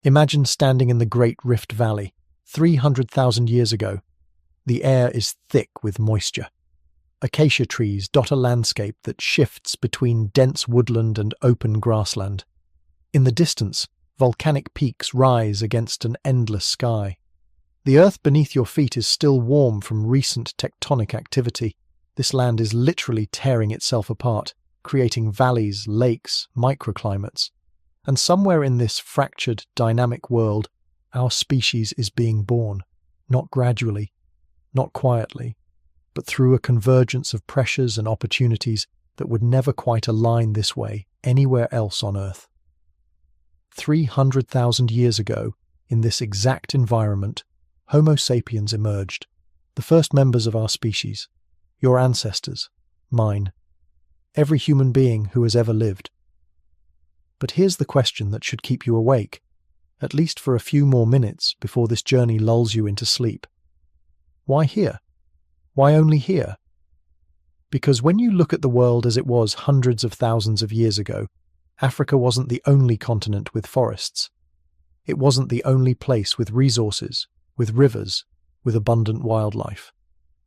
Imagine standing in the Great Rift Valley, 300,000 years ago. The air is thick with moisture. Acacia trees dot a landscape that shifts between dense woodland and open grassland. In the distance, volcanic peaks rise against an endless sky. The earth beneath your feet is still warm from recent tectonic activity. This land is literally tearing itself apart, creating valleys, lakes, microclimates. And somewhere in this fractured, dynamic world, our species is being born, not gradually, not quietly, but through a convergence of pressures and opportunities that would never quite align this way anywhere else on Earth. 300,000 years ago, in this exact environment, Homo sapiens emerged, the first members of our species, your ancestors, mine, every human being who has ever lived. But here's the question that should keep you awake, at least for a few more minutes before this journey lulls you into sleep. Why here? Why only here? Because when you look at the world as it was hundreds of thousands of years ago, Africa wasn't the only continent with forests. It wasn't the only place with resources, with rivers, with abundant wildlife.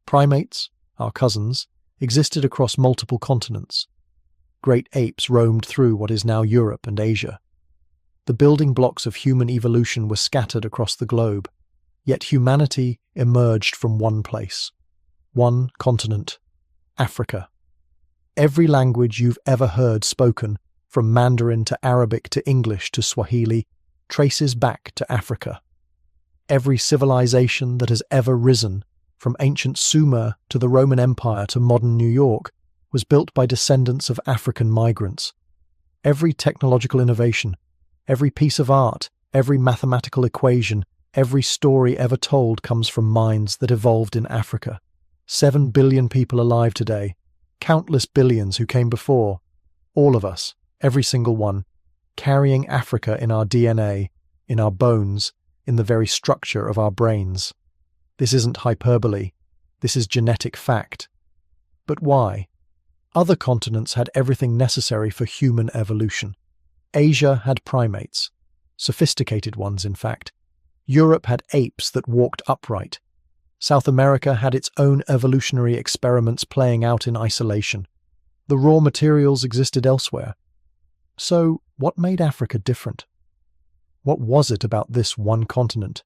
Primates, our cousins, existed across multiple continents. Great apes roamed through what is now Europe and Asia. The building blocks of human evolution were scattered across the globe, yet humanity emerged from one place, one continent, Africa. Every language you've ever heard spoken, from Mandarin to Arabic to English to Swahili, traces back to Africa. Every civilization that has ever risen, from ancient Sumer to the Roman Empire to modern New York, was built by descendants of African migrants. Every technological innovation, every piece of art, every mathematical equation, every story ever told comes from minds that evolved in Africa. 7 billion people alive today, countless billions who came before, all of us, every single one, carrying Africa in our DNA, in our bones, in the very structure of our brains. This isn't hyperbole, this is genetic fact. But why? Other continents had everything necessary for human evolution. Asia had primates, sophisticated ones in fact. Europe had apes that walked upright. South America had its own evolutionary experiments playing out in isolation. The raw materials existed elsewhere. So, what made Africa different? What was it about this one continent,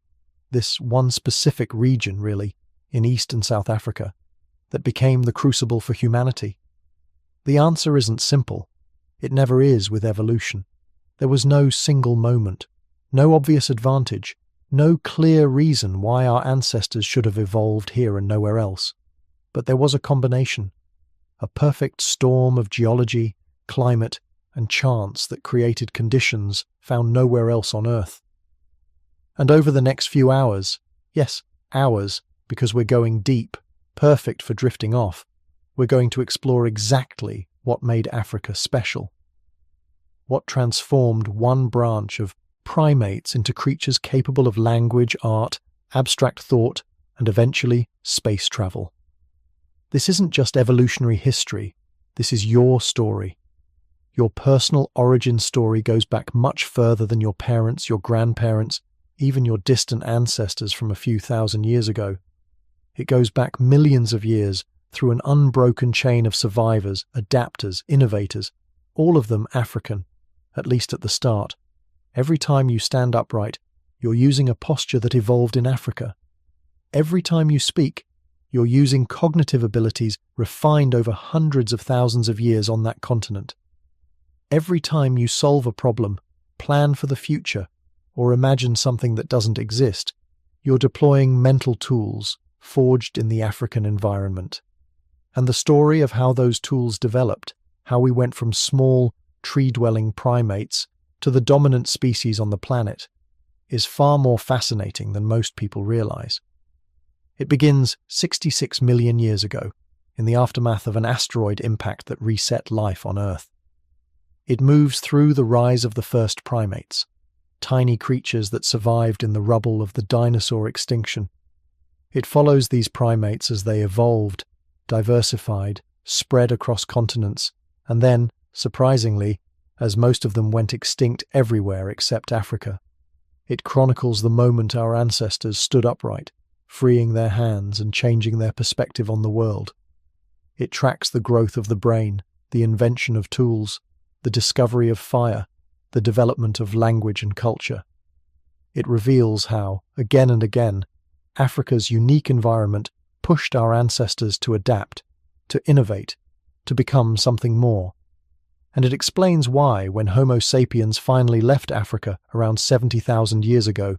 this one specific region, really, in East and South Africa, that became the crucible for humanity? The answer isn't simple. It never is with evolution. There was no single moment, no obvious advantage, no clear reason why our ancestors should have evolved here and nowhere else. But there was a combination, a perfect storm of geology, climate, and chance that created conditions found nowhere else on Earth. And over the next few hours, yes, hours, because we're going deep, perfect for drifting off, we're going to explore exactly what made Africa special. What transformed one branch of primates into creatures capable of language, art, abstract thought, and eventually space travel. This isn't just evolutionary history, this is your story. Your personal origin story goes back much further than your parents, your grandparents, even your distant ancestors from a few thousand years ago. It goes back millions of years through an unbroken chain of survivors, adapters, innovators, all of them African, at least at the start. Every time you stand upright, you're using a posture that evolved in Africa. Every time you speak, you're using cognitive abilities refined over hundreds of thousands of years on that continent. Every time you solve a problem, plan for the future, or imagine something that doesn't exist, you're deploying mental tools forged in the African environment. And the story of how those tools developed, how we went from small, tree-dwelling primates to the dominant species on the planet, is far more fascinating than most people realize. It begins 66 million years ago, in the aftermath of an asteroid impact that reset life on Earth. It moves through the rise of the first primates, tiny creatures that survived in the rubble of the dinosaur extinction. It follows these primates as they evolved, diversified, spread across continents, and then, surprisingly, as most of them went extinct everywhere except Africa. It chronicles the moment our ancestors stood upright, freeing their hands and changing their perspective on the world. It tracks the growth of the brain, the invention of tools, the discovery of fire, the development of language and culture. It reveals how, again and again, Africa's unique environment pushed our ancestors to adapt, to innovate, to become something more. And it explains why, when Homo sapiens finally left Africa around 70,000 years ago,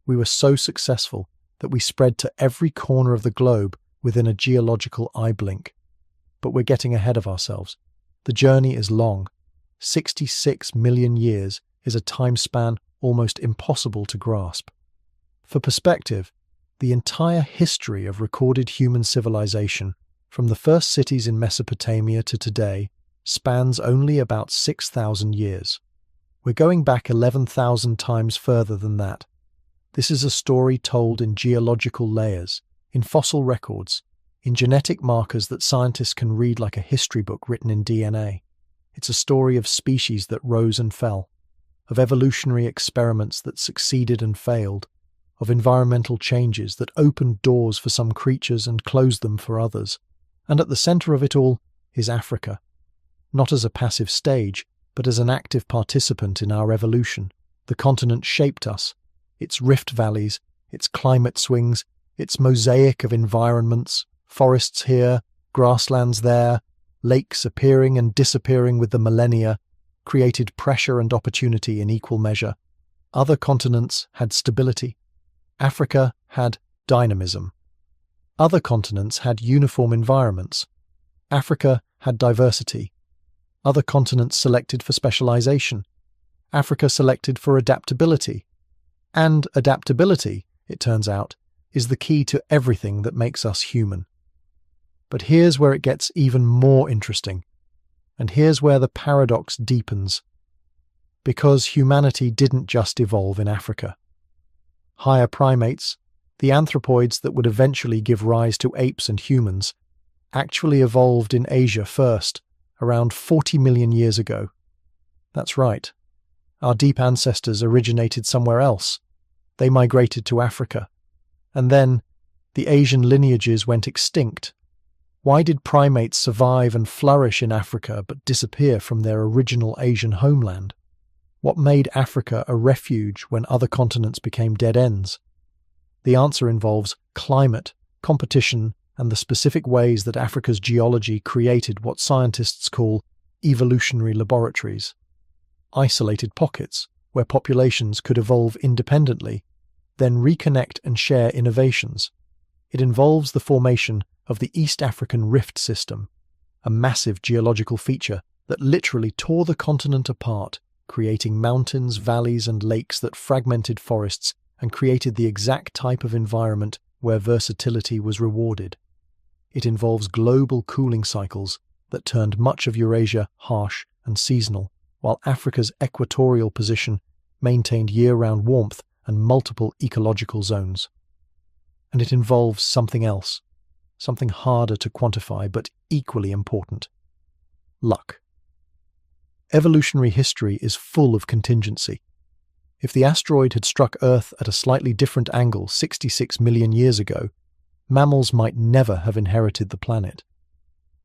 we were so successful that we spread to every corner of the globe within a geological eye blink. But we're getting ahead of ourselves. The journey is long. 66 million years is a time span almost impossible to grasp. For perspective, the entire history of recorded human civilization, from the first cities in Mesopotamia to today, spans only about 6,000 years. We're going back 11,000 times further than that. This is a story told in geological layers, in fossil records, in genetic markers that scientists can read like a history book written in DNA. It's a story of species that rose and fell, of evolutionary experiments that succeeded and failed, of environmental changes that opened doors for some creatures and closed them for others. And at the center of it all is Africa, not as a passive stage, but as an active participant in our evolution. The continent shaped us, its rift valleys, its climate swings, its mosaic of environments, forests here, grasslands there, lakes appearing and disappearing with the millennia, created pressure and opportunity in equal measure. Other continents had stability. Africa had dynamism. Other continents had uniform environments. Africa had diversity. Other continents selected for specialization. Africa selected for adaptability. And adaptability, it turns out, is the key to everything that makes us human. But here's where it gets even more interesting. And here's where the paradox deepens. Because humanity didn't just evolve in Africa. Higher primates, the anthropoids that would eventually give rise to apes and humans, actually evolved in Asia first, around 40 million years ago. That's right. Our deep ancestors originated somewhere else. They migrated to Africa. And then, the Asian lineages went extinct. Why did primates survive and flourish in Africa but disappear from their original Asian homeland? What made Africa a refuge when other continents became dead ends? The answer involves climate, competition, and the specific ways that Africa's geology created what scientists call evolutionary laboratories. Isolated pockets where populations could evolve independently, then reconnect and share innovations. It involves the formation of the East African Rift System, a massive geological feature that literally tore the continent apart, creating mountains, valleys, and lakes that fragmented forests and created the exact type of environment where versatility was rewarded. It involves global cooling cycles that turned much of Eurasia harsh and seasonal, while Africa's equatorial position maintained year-round warmth and multiple ecological zones. And it involves something else, something harder to quantify but equally important: luck. Evolutionary history is full of contingency. If the asteroid had struck Earth at a slightly different angle 66 million years ago, mammals might never have inherited the planet.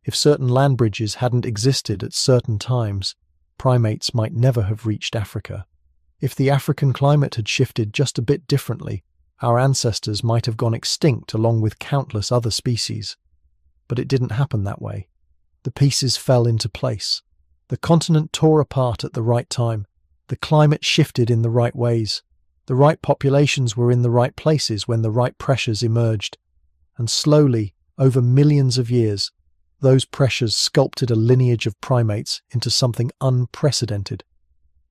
If certain land bridges hadn't existed at certain times, primates might never have reached Africa. If the African climate had shifted just a bit differently, our ancestors might have gone extinct along with countless other species. But it didn't happen that way. The pieces fell into place. The continent tore apart at the right time. The climate shifted in the right ways. The right populations were in the right places when the right pressures emerged. And slowly, over millions of years, those pressures sculpted a lineage of primates into something unprecedented.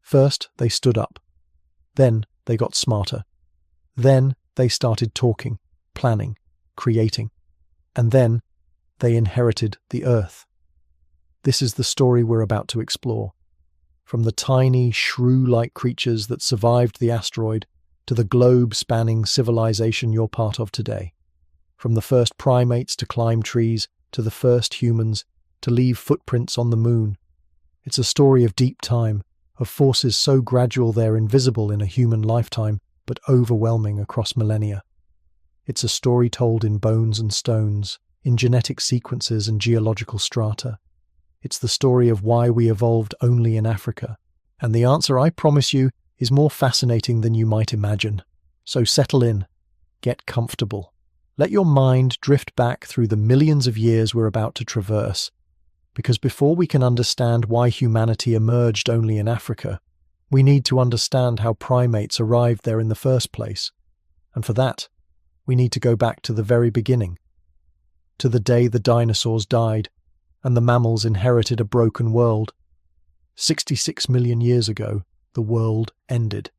First, they stood up. Then, they got smarter. Then, they started talking, planning, creating. And then, they inherited the Earth. This is the story we're about to explore. From the tiny, shrew-like creatures that survived the asteroid to the globe-spanning civilization you're part of today. From the first primates to climb trees, to the first humans, to leave footprints on the moon. It's a story of deep time, of forces so gradual they're invisible in a human lifetime, but overwhelming across millennia. It's a story told in bones and stones, in genetic sequences and geological strata. It's the story of why we evolved only in Africa. And the answer, I promise you, is more fascinating than you might imagine. So settle in, get comfortable. Let your mind drift back through the millions of years we're about to traverse. Because before we can understand why humanity emerged only in Africa, we need to understand how primates arrived there in the first place. And for that, we need to go back to the very beginning, to the day the dinosaurs died and the mammals inherited a broken world. 66 million years ago, the world ended.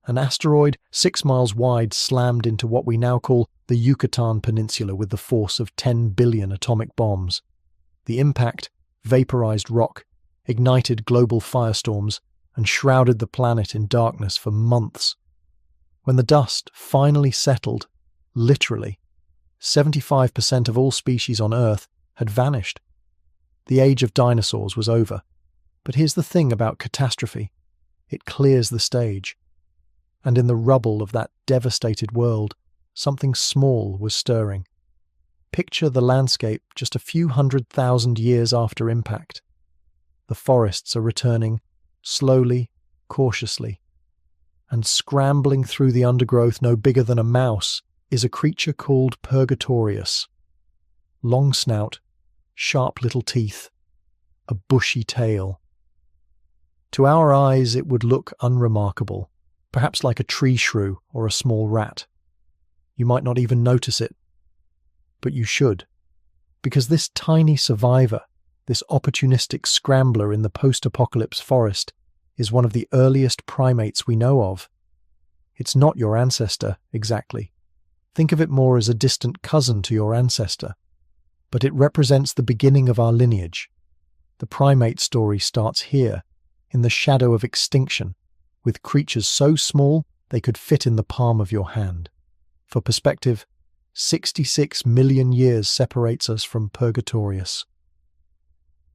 An asteroid 6 miles wide slammed into what we now call the Yucatan Peninsula with the force of 10 billion atomic bombs. The impact vaporized rock, ignited global firestorms, and shrouded the planet in darkness for months. When the dust finally settled, literally, 75% of all species on Earth had vanished. The age of dinosaurs was over. But here's the thing about catastrophe. It clears the stage. And in the rubble of that devastated world, something small was stirring. Picture the landscape just a few 100,000 years after impact. The forests are returning, slowly, cautiously. And scrambling through the undergrowth no bigger than a mouse is a creature called Purgatorius. Long snout, sharp little teeth, a bushy tail. To our eyes it would look unremarkable, perhaps like a tree shrew or a small rat. You might not even notice it. But you should, because this tiny survivor, this opportunistic scrambler in the post-apocalypse forest, is one of the earliest primates we know of. It's not your ancestor, exactly. Think of it more as a distant cousin to your ancestor. But it represents the beginning of our lineage. The primate story starts here, in the shadow of extinction, with creatures so small they could fit in the palm of your hand. For perspective, 66 million years separates us from Purgatorius.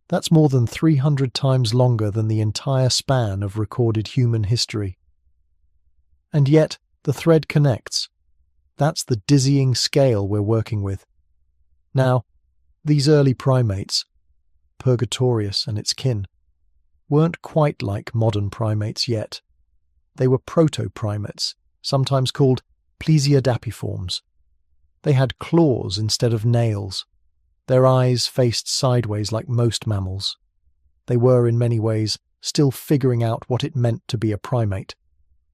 That's more than 300 times longer than the entire span of recorded human history. And yet, the thread connects. That's the dizzying scale we're working with. Now, these early primates, Purgatorius and its kin, weren't quite like modern primates yet. They were proto-primates, sometimes called plesiadapiforms. They had claws instead of nails. Their eyes faced sideways like most mammals. They were, in many ways, still figuring out what it meant to be a primate.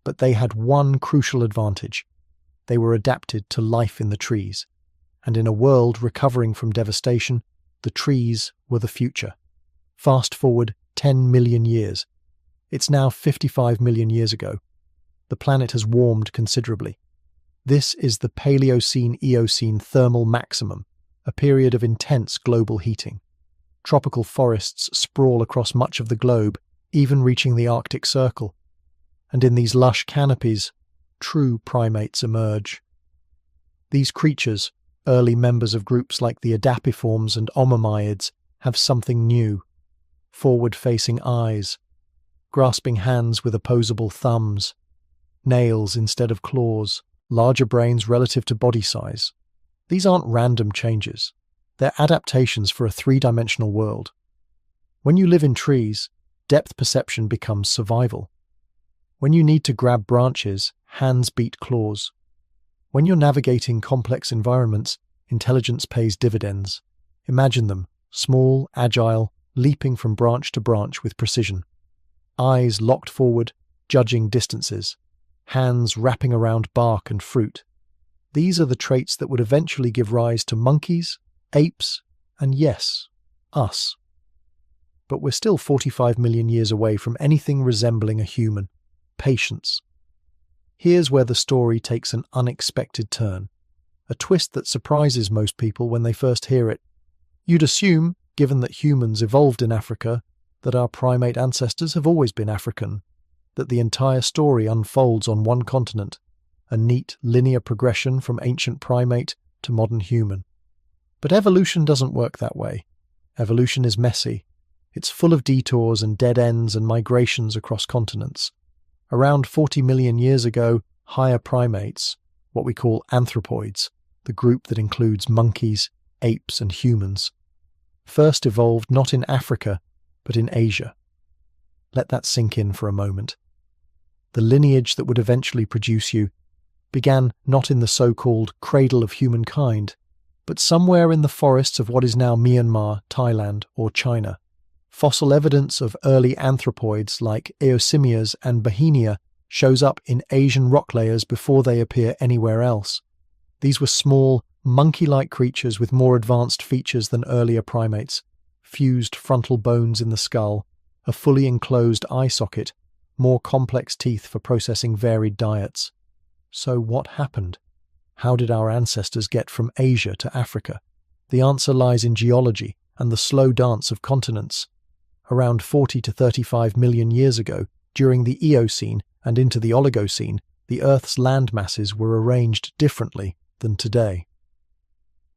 But they had one crucial advantage. They were adapted to life in the trees. And in a world recovering from devastation, the trees were the future. Fast forward 10 million years. It's now 55 million years ago. The planet has warmed considerably. This is the Paleocene-Eocene thermal maximum, a period of intense global heating. Tropical forests sprawl across much of the globe, even reaching the Arctic Circle. And in these lush canopies, true primates emerge. These creatures, early members of groups like the adapiforms and omomyids, have something new. Forward-facing eyes, grasping hands with opposable thumbs, nails instead of claws, larger brains relative to body size. These aren't random changes. They're adaptations for a three-dimensional world. When you live in trees, depth perception becomes survival. When you need to grab branches, hands beat claws. When you're navigating complex environments, intelligence pays dividends. Imagine them, small, agile, leaping from branch to branch with precision. Eyes locked forward, judging distances. Hands wrapping around bark and fruit. These are the traits that would eventually give rise to monkeys, apes, and yes, us. But we're still 45 million years away from anything resembling a human. Patience. Here's where the story takes an unexpected turn. A twist that surprises most people when they first hear it. You'd assume, given that humans evolved in Africa, that our primate ancestors have always been African, that the entire story unfolds on one continent, a neat linear progression from ancient primate to modern human. But evolution doesn't work that way. Evolution is messy. It's full of detours and dead ends and migrations across continents. Around 40 million years ago, higher primates, what we call anthropoids, the group that includes monkeys, apes, and humans, first evolved not in Africa, but in Asia. Let that sink in for a moment. The lineage that would eventually produce you began not in the so-called cradle of humankind, but somewhere in the forests of what is now Myanmar, Thailand, or China. Fossil evidence of early anthropoids like Eosimias and Bauhinia shows up in Asian rock layers before they appear anywhere else. These were small, monkey-like creatures with more advanced features than earlier primates: fused frontal bones in the skull, a fully enclosed eye socket, more complex teeth for processing varied diets. So what happened? How did our ancestors get from Asia to Africa? The answer lies in geology and the slow dance of continents. Around 40 to 35 million years ago, during the Eocene and into the Oligocene, the Earth's land masses were arranged differently than today.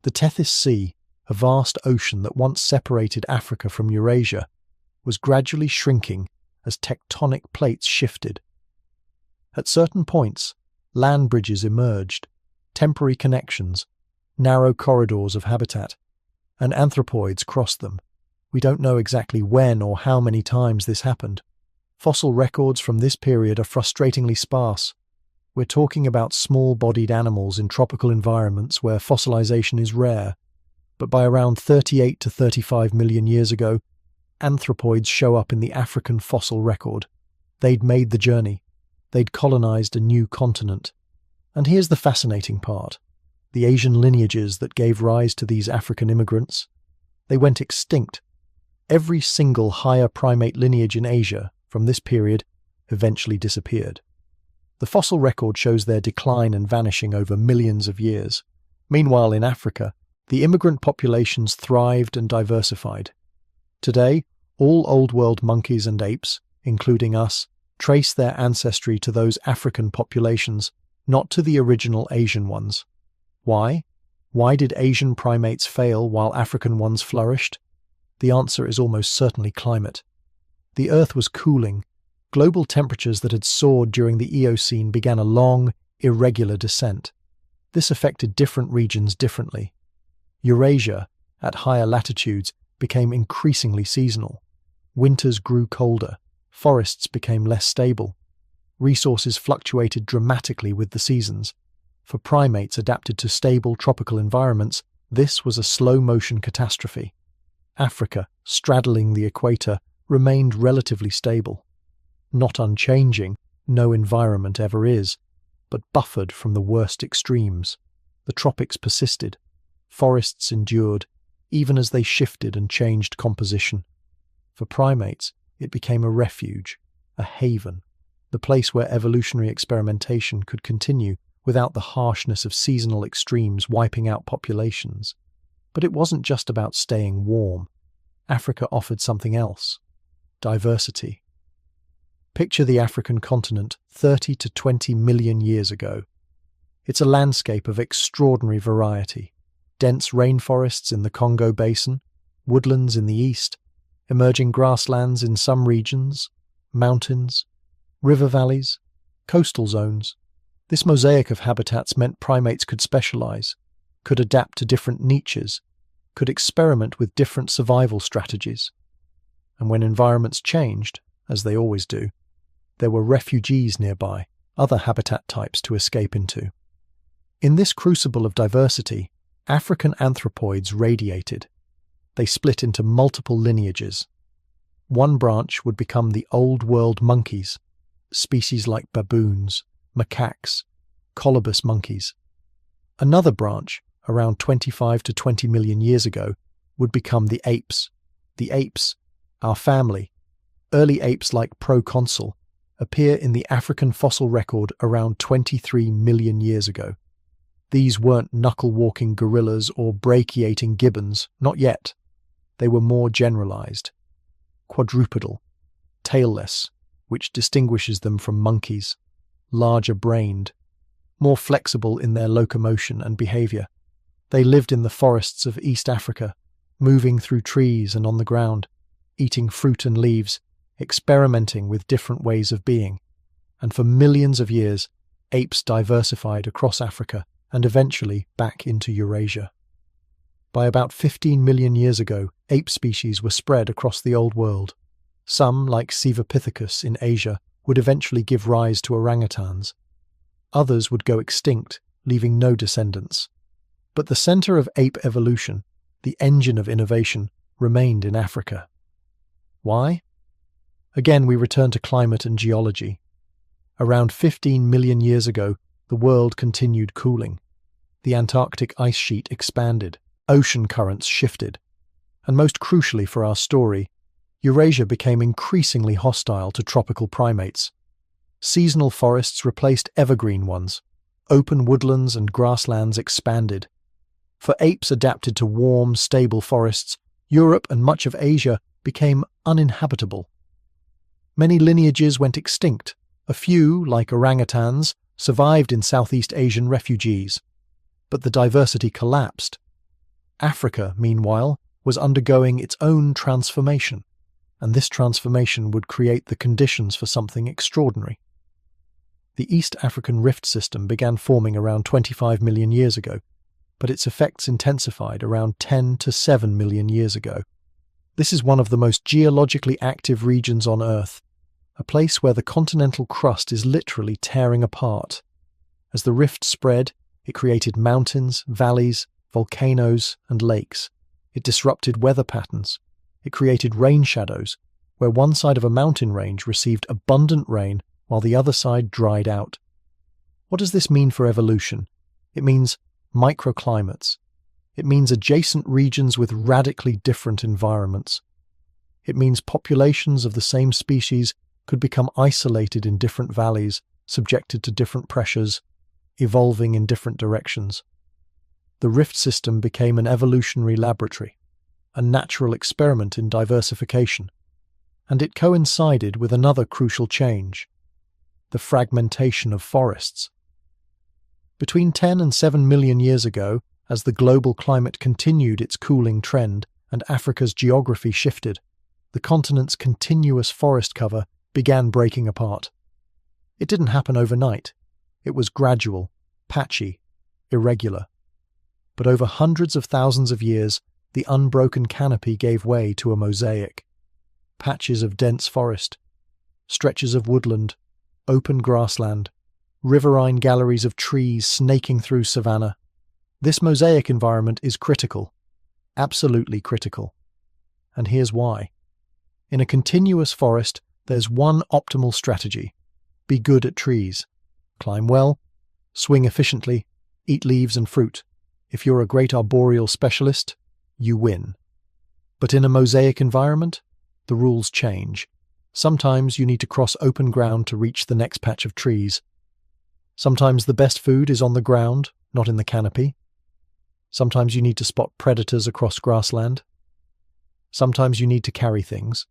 The Tethys Sea, a vast ocean that once separated Africa from Eurasia, was gradually shrinking as tectonic plates shifted. At certain points, land bridges emerged, temporary connections, narrow corridors of habitat, and anthropoids crossed them. We don't know exactly when or how many times this happened. Fossil records from this period are frustratingly sparse. We're talking about small-bodied animals in tropical environments where fossilization is rare, but by around 38 to 35 million years ago, anthropoids show up in the African fossil record. They'd made the journey. They'd colonized a new continent. And here's the fascinating part. The Asian lineages that gave rise to these African immigrants, they went extinct. Every single higher primate lineage in Asia from this period eventually disappeared. The fossil record shows their decline and vanishing over millions of years. Meanwhile, in Africa, the immigrant populations thrived and diversified. Today, all Old World monkeys and apes, including us, trace their ancestry to those African populations, not to the original Asian ones. Why? Why did Asian primates fail while African ones flourished? The answer is almost certainly climate. The Earth was cooling. Global temperatures that had soared during the Eocene began a long, irregular descent. This affected different regions differently. Eurasia, at higher latitudes, became increasingly seasonal. Winters grew colder. Forests became less stable. Resources fluctuated dramatically with the seasons. For primates adapted to stable tropical environments, this was a slow-motion catastrophe. Africa, straddling the equator, remained relatively stable. Not unchanging, no environment ever is, but buffered from the worst extremes. The tropics persisted. Forests endured, even as they shifted and changed composition. For primates, it became a refuge, a haven, the place where evolutionary experimentation could continue without the harshness of seasonal extremes wiping out populations. But it wasn't just about staying warm. Africa offered something else: diversity. Picture the African continent 30 to 20 million years ago. It's a landscape of extraordinary variety. Dense rainforests in the Congo Basin, woodlands in the east, emerging grasslands in some regions, mountains, river valleys, coastal zones. This mosaic of habitats meant primates could specialize, could adapt to different niches, could experiment with different survival strategies. And when environments changed, as they always do, there were refugees nearby, other habitat types to escape into. In this crucible of diversity, African anthropoids radiated. They split into multiple lineages. One branch would become the Old World monkeys, species like baboons, macaques, colobus monkeys. Another branch, around 25 to 20 million years ago, would become the apes. The apes, our family, early apes like proconsul, appear in the African fossil record around 23 million years ago. These weren't knuckle-walking gorillas or brachiating gibbons, not yet. They were more generalized. Quadrupedal, tailless, which distinguishes them from monkeys, larger-brained, more flexible in their locomotion and behavior. They lived in the forests of East Africa, moving through trees and on the ground, eating fruit and leaves, experimenting with different ways of being. And for millions of years, apes diversified across Africa and eventually back into Eurasia. By about 15 million years ago, ape species were spread across the Old World. Some, like Sevapithecus in Asia, would eventually give rise to orangutans. Others would go extinct, leaving no descendants. But the center of ape evolution, the engine of innovation, remained in Africa. Why? Again, we return to climate and geology. Around 15 million years ago, the world continued cooling. The Antarctic ice sheet expanded, ocean currents shifted, and most crucially for our story, Eurasia became increasingly hostile to tropical primates. Seasonal forests replaced evergreen ones. Open woodlands and grasslands expanded. For apes adapted to warm, stable forests, Europe and much of Asia became uninhabitable. Many lineages went extinct. A few, like orangutans, survived in Southeast Asian refugees. But the diversity collapsed. Africa, meanwhile, was undergoing its own transformation, and this transformation would create the conditions for something extraordinary. The East African Rift System began forming around 25 million years ago, but its effects intensified around 10 to 7 million years ago. This is one of the most geologically active regions on Earth, a place where the continental crust is literally tearing apart. As the rift spread, it created mountains, valleys, volcanoes, and lakes. It disrupted weather patterns. It created rain shadows, where one side of a mountain range received abundant rain while the other side dried out. What does this mean for evolution? It means microclimates. It means adjacent regions with radically different environments. It means populations of the same species could become isolated in different valleys, subjected to different pressures, evolving in different directions. The rift system became an evolutionary laboratory, a natural experiment in diversification, and it coincided with another crucial change: the fragmentation of forests. Between 10 and 7 million years ago, as the global climate continued its cooling trend and Africa's geography shifted, the continent's continuous forest cover began breaking apart. It didn't happen overnight. It was gradual, patchy, irregular. But over hundreds of thousands of years, the unbroken canopy gave way to a mosaic. Patches of dense forest, stretches of woodland, open grassland, riverine galleries of trees snaking through savanna. This mosaic environment is critical, absolutely critical. And here's why. In a continuous forest, there's one optimal strategy: be good at trees. Climb well, swing efficiently, eat leaves and fruit. If you're a great arboreal specialist, you win. But in a mosaic environment, the rules change. Sometimes you need to cross open ground to reach the next patch of trees. Sometimes the best food is on the ground, not in the canopy. Sometimes you need to spot predators across grassland. Sometimes you need to carry things,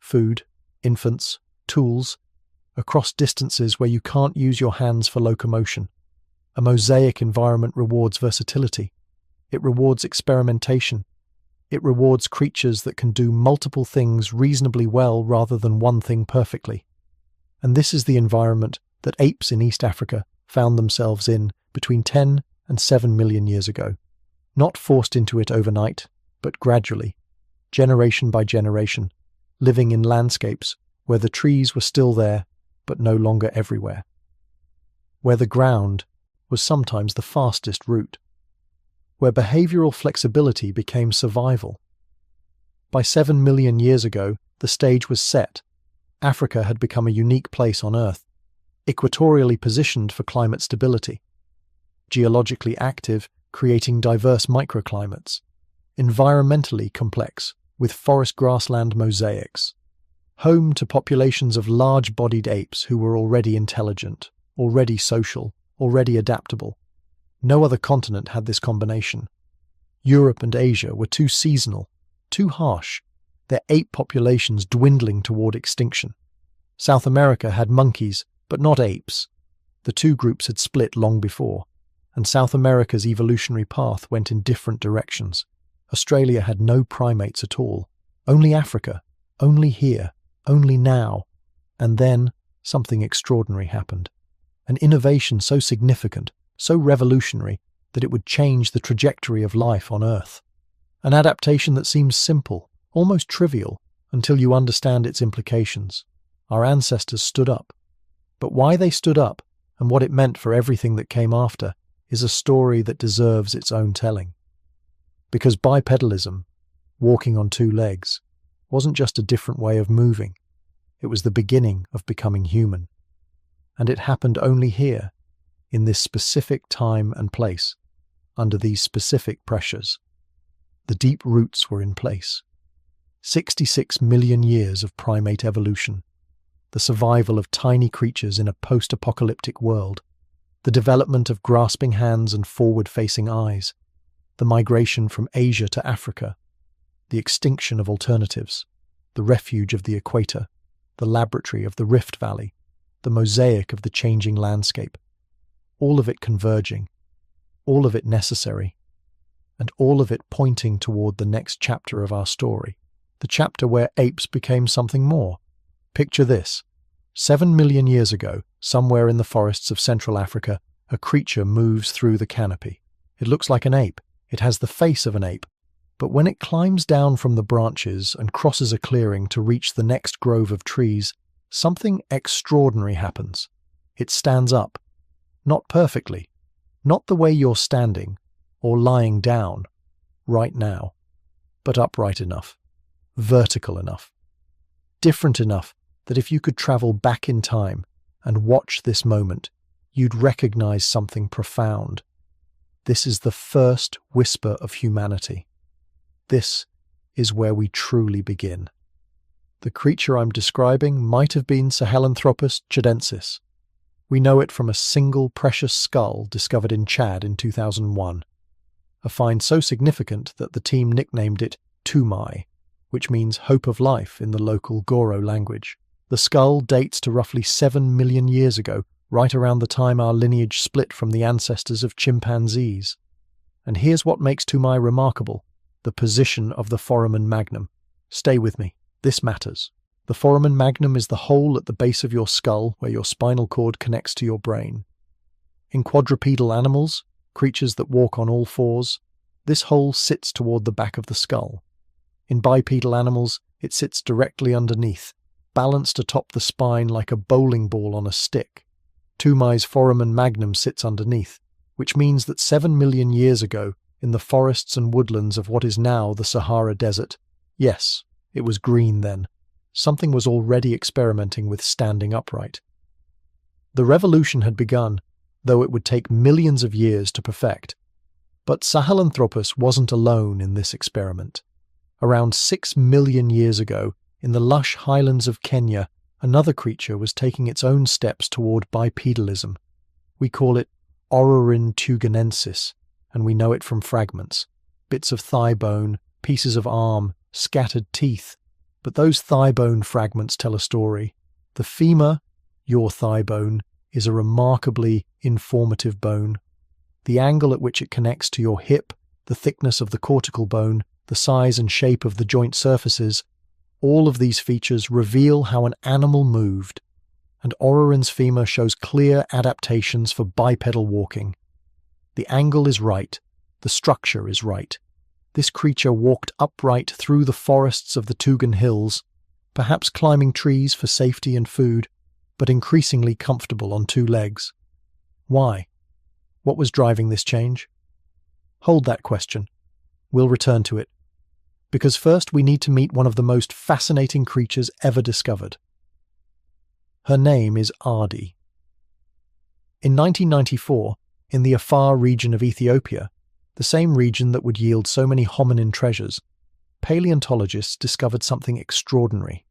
food, infants, tools, across distances where you can't use your hands for locomotion. A mosaic environment rewards versatility. It rewards experimentation. It rewards creatures that can do multiple things reasonably well rather than one thing perfectly. And this is the environment that apes in East Africa found themselves in between 10 and 7 million years ago. Not forced into it overnight, but gradually, generation by generation, living in landscapes where the trees were still there, but no longer everywhere. Where the ground was sometimes the fastest route. Where behavioral flexibility became survival. By 7 million years ago, the stage was set. Africa had become a unique place on Earth, equatorially positioned for climate stability, geologically active, creating diverse microclimates, environmentally complex, with forest grassland mosaics, home to populations of large-bodied apes who were already intelligent, already social, already adaptable. No other continent had this combination. Europe and Asia were too seasonal, too harsh, their ape populations dwindling toward extinction. South America had monkeys, but not apes. The two groups had split long before, and South America's evolutionary path went in different directions. Australia had no primates at all. Only Africa, only here, only now. And then something extraordinary happened. an innovation so significant, so revolutionary, that it would change the trajectory of life on Earth. An adaptation that seems simple, almost trivial, until you understand its implications. Our ancestors stood up. But why they stood up, and what it meant for everything that came after, is a story that deserves its own telling. Because bipedalism, walking on two legs, wasn't just a different way of moving. It was the beginning of becoming human. And it happened only here, in this specific time and place, under these specific pressures. The deep roots were in place. 66 million years of primate evolution, the survival of tiny creatures in a post-apocalyptic world, the development of grasping hands and forward-facing eyes, the migration from Asia to Africa, the extinction of alternatives, the refuge of the equator, the laboratory of the Rift Valley, the mosaic of the changing landscape, all of it converging, all of it necessary, and all of it pointing toward the next chapter of our story, the chapter where apes became something more. Picture this. 7 million years ago, somewhere in the forests of Central Africa, a creature moves through the canopy. It looks like an ape. It has the face of an ape. But when it climbs down from the branches and crosses a clearing to reach the next grove of trees, something extraordinary happens. It stands up. Not perfectly. Not the way you're standing, or lying down, right now, but upright enough, vertical enough, different enough that if you could travel back in time and watch this moment, you'd recognize something profound. This is the first whisper of humanity. This is where we truly begin. The creature I'm describing might have been Sahelanthropus chadensis. We know it from a single precious skull discovered in Chad in 2001. A find so significant that the team nicknamed it Tumai, which means hope of life in the local Goro language. The skull dates to roughly 7 million years ago, right around the time our lineage split from the ancestors of chimpanzees. And here's what makes Tumai remarkable: the position of the foramen magnum. Stay with me, this matters. The foramen magnum is the hole at the base of your skull where your spinal cord connects to your brain. In quadrupedal animals, creatures that walk on all fours, this hole sits toward the back of the skull. In bipedal animals, it sits directly underneath, balanced atop the spine like a bowling ball on a stick. Tumai's foramen magnum sits underneath, which means that 7 million years ago, in the forests and woodlands of what is now the Sahara Desert, yes, it was green then, something was already experimenting with standing upright. The revolution had begun, though it would take millions of years to perfect. But Sahelanthropus wasn't alone in this experiment. Around 6 million years ago, in the lush highlands of Kenya, another creature was taking its own steps toward bipedalism. We call it Orrorin tuganensis, and we know it from fragments. Bits of thigh bone, pieces of arm, scattered teeth. But those thigh bone fragments tell a story. The femur, your thigh bone, is a remarkably informative bone. The angle at which it connects to your hip, the thickness of the cortical bone, the size and shape of the joint surfaces, all of these features reveal how an animal moved, and Orrorin's femur shows clear adaptations for bipedal walking. The angle is right, the structure is right. This creature walked upright through the forests of the Tugan Hills, perhaps climbing trees for safety and food, but increasingly comfortable on two legs. Why? What was driving this change? Hold that question. We'll return to it. Because first we need to meet one of the most fascinating creatures ever discovered. Her name is Ardi. In 1994, in the Afar region of Ethiopia, the same region that would yield so many hominin treasures, paleontologists discovered something extraordinary.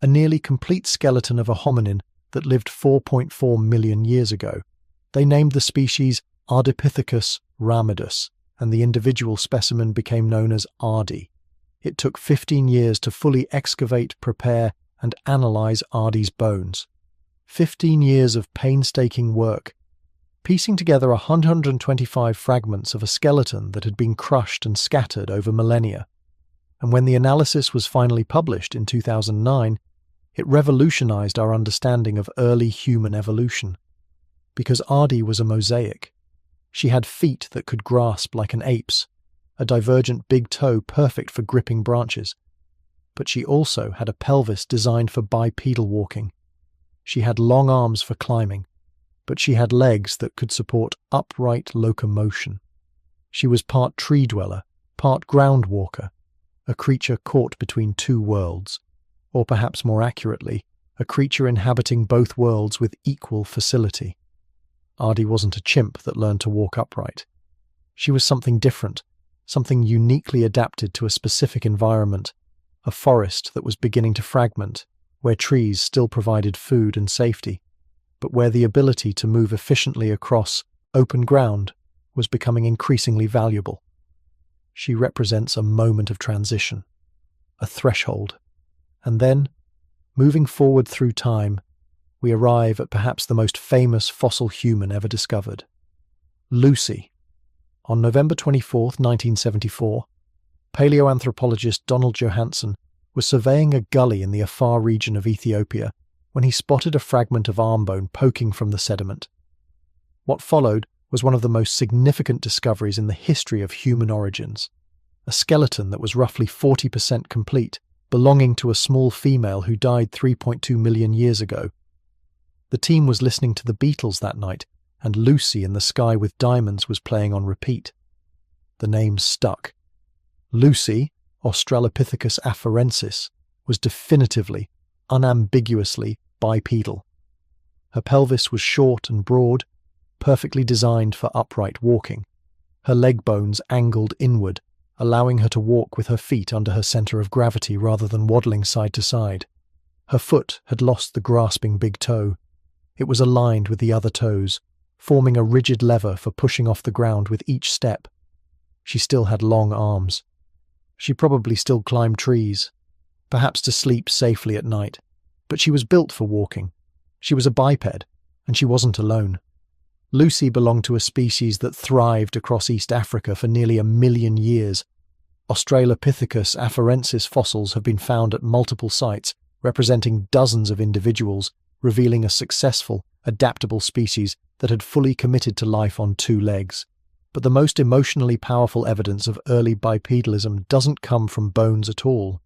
A nearly complete skeleton of a hominin that lived 4.4 million years ago. They named the species Ardipithecus ramidus, and the individual specimen became known as Ardi. It took 15 years to fully excavate, prepare, and analyze Ardi's bones. 15 years of painstaking work, piecing together 125 fragments of a skeleton that had been crushed and scattered over millennia. And when the analysis was finally published in 2009, it revolutionized our understanding of early human evolution. because Ardi was a mosaic. She had feet that could grasp like an ape's, a divergent big toe perfect for gripping branches. But she also had a pelvis designed for bipedal walking. She had long arms for climbing, but she had legs that could support upright locomotion. She was part tree dweller, part ground walker, a creature caught between two worlds, or perhaps more accurately, a creature inhabiting both worlds with equal facility. Ardi wasn't a chimp that learned to walk upright. She was something different, something uniquely adapted to a specific environment, a forest that was beginning to fragment, where trees still provided food and safety, but where the ability to move efficiently across open ground was becoming increasingly valuable. She represents a moment of transition, a threshold, and then, moving forward through time, we arrive at perhaps the most famous fossil human ever discovered. Lucy. On November 24, 1974, paleoanthropologist Donald Johanson was surveying a gully in the Afar region of Ethiopia when he spotted a fragment of arm bone poking from the sediment. What followed was one of the most significant discoveries in the history of human origins, a skeleton that was roughly 40% complete, belonging to a small female who died 3.2 million years ago. The team was listening to the Beatles that night, and Lucy in the Sky with Diamonds was playing on repeat. The name stuck. Lucy, Australopithecus afarensis, was definitively, unambiguously bipedal. Her pelvis was short and broad, perfectly designed for upright walking. Her leg bones angled inward, allowing her to walk with her feet under her center of gravity rather than waddling side to side. Her foot had lost the grasping big toe. It was aligned with the other toes, forming a rigid lever for pushing off the ground with each step. She still had long arms. She probably still climbed trees, perhaps to sleep safely at night, but she was built for walking. She was a biped, and she wasn't alone. Lucy belonged to a species that thrived across East Africa for nearly 1 million years. Australopithecus afarensis fossils have been found at multiple sites, representing dozens of individuals, revealing a successful, adaptable species that had fully committed to life on 2 legs. But the most emotionally powerful evidence of early bipedalism doesn't come from bones at all.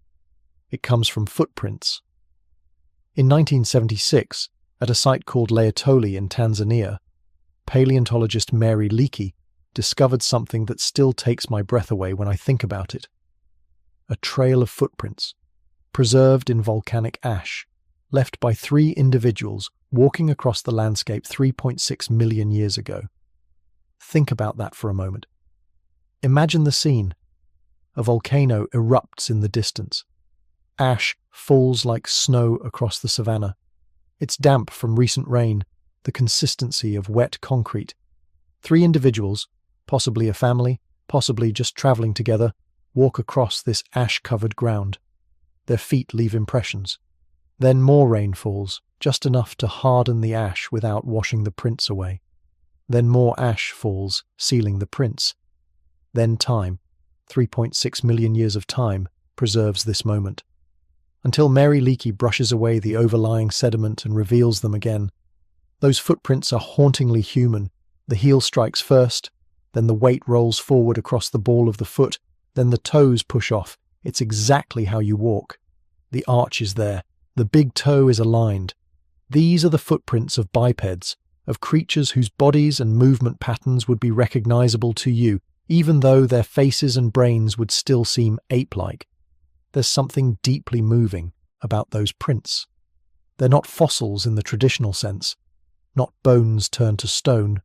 It comes from footprints. In 1976, at a site called Laetoli in Tanzania, paleontologist Mary Leakey discovered something that still takes my breath away when I think about it. A trail of footprints, preserved in volcanic ash, left by 3 individuals walking across the landscape 3.6 million years ago. Think about that for a moment. Imagine the scene. A volcano erupts in the distance. Ash falls like snow across the savanna. It's damp from recent rain, the consistency of wet concrete. 3 individuals, possibly a family, possibly just traveling together, walk across this ash-covered ground. Their feet leave impressions. Then more rain falls, just enough to harden the ash without washing the prints away. Then more ash falls, sealing the prints. Then time, 3.6 million years of time, preserves this moment. Until Mary Leakey brushes away the overlying sediment and reveals them again. Those footprints are hauntingly human. The heel strikes first, then the weight rolls forward across the ball of the foot, then the toes push off. It's exactly how you walk. The arch is there. The big toe is aligned. These are the footprints of bipeds, of creatures whose bodies and movement patterns would be recognizable to you, even though their faces and brains would still seem ape-like. There's something deeply moving about those prints. They're not fossils in the traditional sense, not bones turned to stone,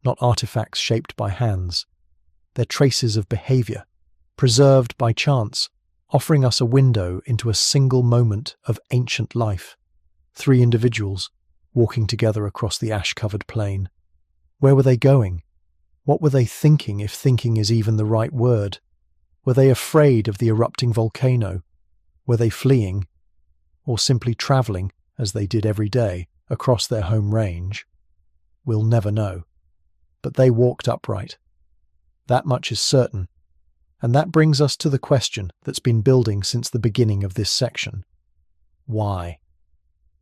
not artifacts shaped by hands. They're traces of behavior, preserved by chance, offering us a window into a single moment of ancient life. 3 individuals, walking together across the ash-covered plain. Where were they going? What were they thinking, if thinking is even the right word? Were they afraid of the erupting volcano? Were they fleeing? Or simply travelling, as they did every day, across their home range? We'll never know. But they walked upright. That much is certain. And that brings us to the question that's been building since the beginning of this section. Why?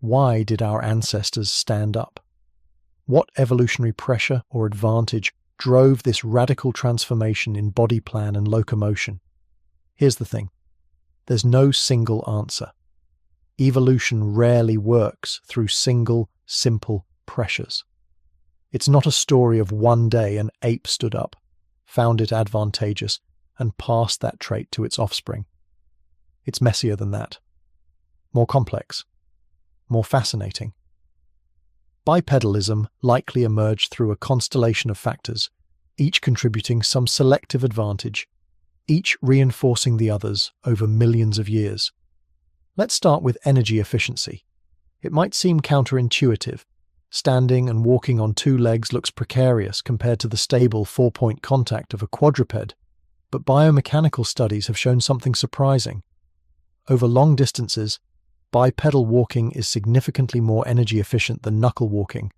Why did our ancestors stand up? What evolutionary pressure or advantage drove this radical transformation in body plan and locomotion? Here's the thing. There's no single answer. Evolution rarely works through single, simple pressures. It's not a story of one day an ape stood up, found it advantageous, and passed that trait to its offspring. It's messier than that. More complex. More fascinating. Bipedalism likely emerged through a constellation of factors, each contributing some selective advantage, each reinforcing the others over millions of years. Let's start with energy efficiency. It might seem counterintuitive. Standing and walking on two legs looks precarious compared to the stable four-point contact of a quadruped, but biomechanical studies have shown something surprising. Over long distances, bipedal walking is significantly more energy efficient than knuckle walking.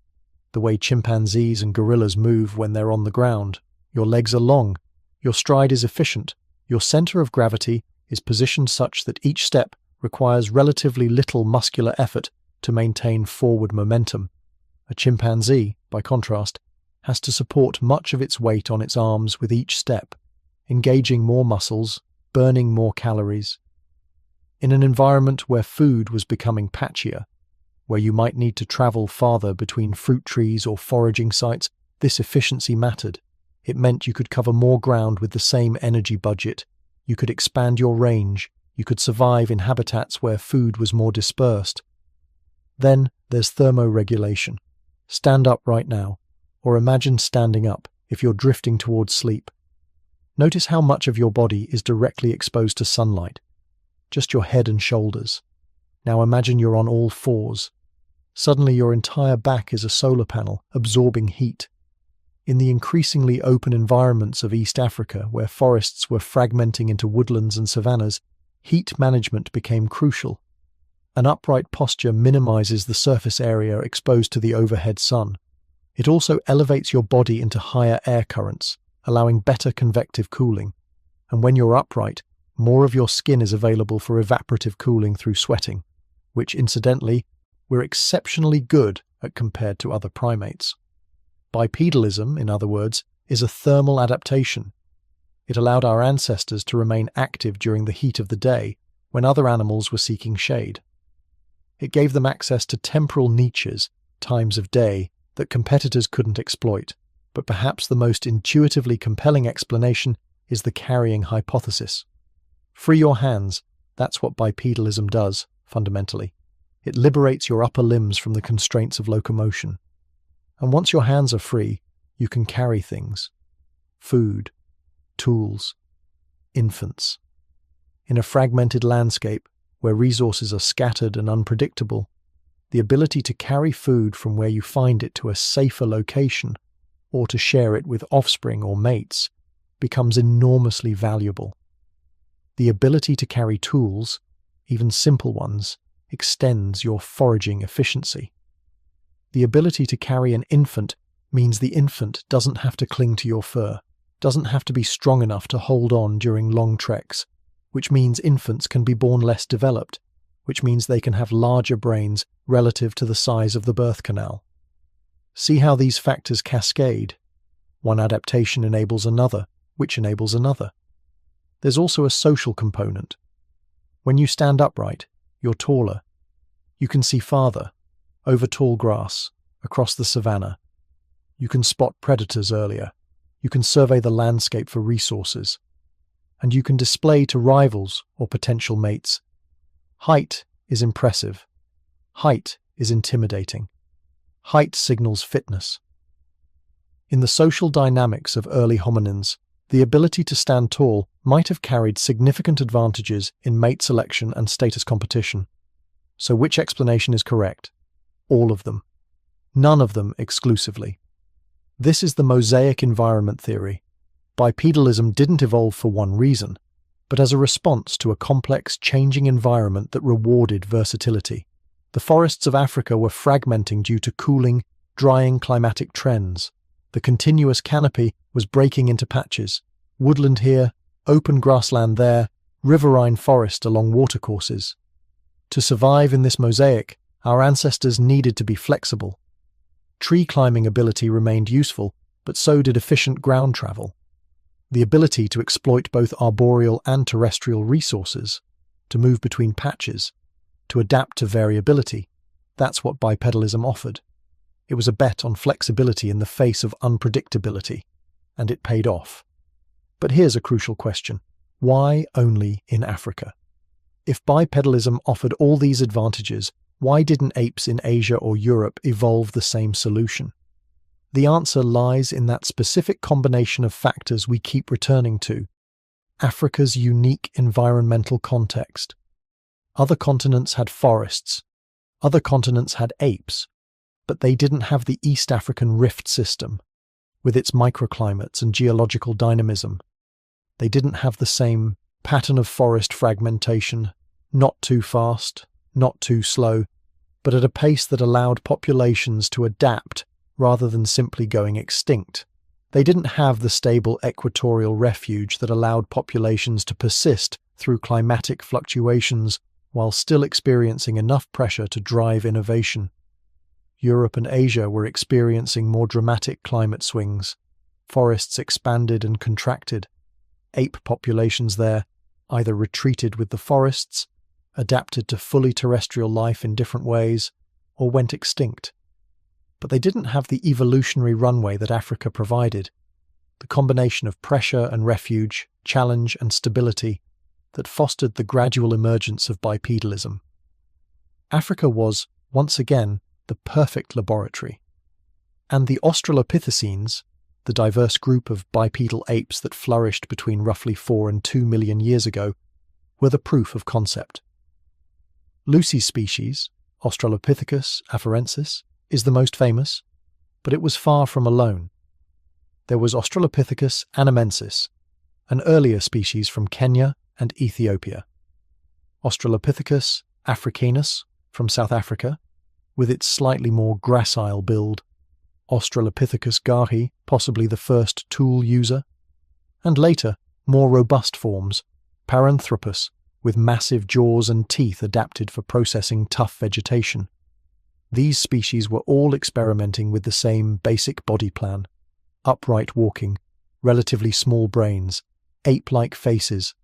The way chimpanzees and gorillas move when they're on the ground. Your legs are long, your stride is efficient, your center of gravity is positioned such that each step requires relatively little muscular effort to maintain forward momentum. A chimpanzee, by contrast, has to support much of its weight on its arms with each step, engaging more muscles, burning more calories. In an environment where food was becoming patchier, where you might need to travel farther between fruit trees or foraging sites, this efficiency mattered. It meant you could cover more ground with the same energy budget. You could expand your range. You could survive in habitats where food was more dispersed. Then there's thermoregulation. Stand up right now, or imagine standing up if you're drifting towards sleep. Notice how much of your body is directly exposed to sunlight. Just your head and shoulders. Now imagine you're on all fours. Suddenly your entire back is a solar panel, absorbing heat. In the increasingly open environments of East Africa, where forests were fragmenting into woodlands and savannas, heat management became crucial. An upright posture minimizes the surface area exposed to the overhead sun. It also elevates your body into higher air currents, allowing better convective cooling. And when you're upright, more of your skin is available for evaporative cooling through sweating, which, incidentally, we're exceptionally good at compared to other primates. Bipedalism, in other words, is a thermal adaptation. It allowed our ancestors to remain active during the heat of the day when other animals were seeking shade. It gave them access to temporal niches, times of day, that competitors couldn't exploit. But perhaps the most intuitively compelling explanation is the carrying hypothesis. Free your hands. That's what bipedalism does, fundamentally. It liberates your upper limbs from the constraints of locomotion. And once your hands are free, you can carry things. Food, tools, infants. In a fragmented landscape, where resources are scattered and unpredictable, the ability to carry food from where you find it to a safer location, or to share it with offspring or mates, becomes enormously valuable. The ability to carry tools, even simple ones, extends your foraging efficiency. The ability to carry an infant means the infant doesn't have to cling to your fur, doesn't have to be strong enough to hold on during long treks, which means infants can be born less developed, which means they can have larger brains relative to the size of the birth canal. See how these factors cascade. One adaptation enables another, which enables another. There's also a social component. When you stand upright, you're taller. You can see farther, over tall grass, across the savanna. You can spot predators earlier. You can survey the landscape for resources. And you can display to rivals or potential mates. Height is impressive. Height is intimidating. Height signals fitness. In the social dynamics of early hominins, the ability to stand tall might have carried significant advantages in mate selection and status competition. So which explanation is correct? All of them. None of them exclusively. This is the mosaic environment theory. Bipedalism didn't evolve for one reason, but as a response to a complex, changing environment that rewarded versatility. The forests of Africa were fragmenting due to cooling, drying climatic trends. The continuous canopy was breaking into patches. Woodland here, open grassland there, riverine forest along watercourses. To survive in this mosaic, our ancestors needed to be flexible. Tree climbing ability remained useful, but so did efficient ground travel. The ability to exploit both arboreal and terrestrial resources, to move between patches, to adapt to variability, that's what bipedalism offered. It was a bet on flexibility in the face of unpredictability, and it paid off. But here's a crucial question. Why only in Africa? If bipedalism offered all these advantages, why didn't apes in Asia or Europe evolve the same solution? The answer lies in that specific combination of factors we keep returning to: Africa's unique environmental context. Other continents had forests, other continents had apes, but they didn't have the East African rift system, with its microclimates and geological dynamism. They didn't have the same pattern of forest fragmentation, not too fast, not too slow, but at a pace that allowed populations to adapt rather than simply going extinct. They didn't have the stable equatorial refuge that allowed populations to persist through climatic fluctuations while still experiencing enough pressure to drive innovation. Europe and Asia were experiencing more dramatic climate swings. Forests expanded and contracted. Ape populations there either retreated with the forests, adapted to fully terrestrial life in different ways, or went extinct. But they didn't have the evolutionary runway that Africa provided, the combination of pressure and refuge, challenge and stability that fostered the gradual emergence of bipedalism. Africa was, once again, the perfect laboratory. And the Australopithecines, the diverse group of bipedal apes that flourished between roughly 4 and 2 million years ago, were the proof of concept. Lucy's species, Australopithecus afarensis, is the most famous, but it was far from alone. There was Australopithecus anamensis, an earlier species from Kenya and Ethiopia. Australopithecus africanus from South Africa, with its slightly more gracile build. Australopithecus garhi, possibly the first tool user. And later, more robust forms, Paranthropus, with massive jaws and teeth adapted for processing tough vegetation. These species were all experimenting with the same basic body plan: upright walking, relatively small brains, ape-like faces.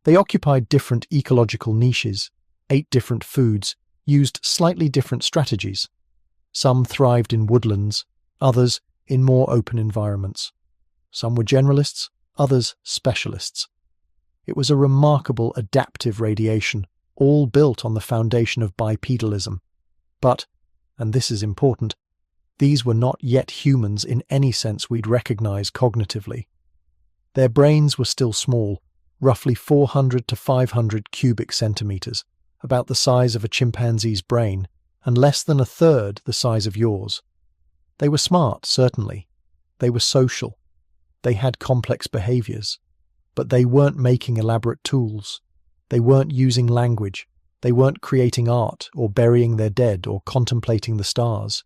They occupied different ecological niches, ate different foods, used slightly different strategies. Some thrived in woodlands, others in more open environments. Some were generalists, others specialists. It was a remarkable adaptive radiation, all built on the foundation of bipedalism. But, and this is important, these were not yet humans in any sense we'd recognize cognitively. Their brains were still small, roughly 400 to 500 cubic centimeters, about the size of a chimpanzee's brain, and less than a third the size of yours. They were smart, certainly. They were social. They had complex behaviors. But they weren't making elaborate tools. They weren't using language. They weren't creating art or burying their dead or contemplating the stars.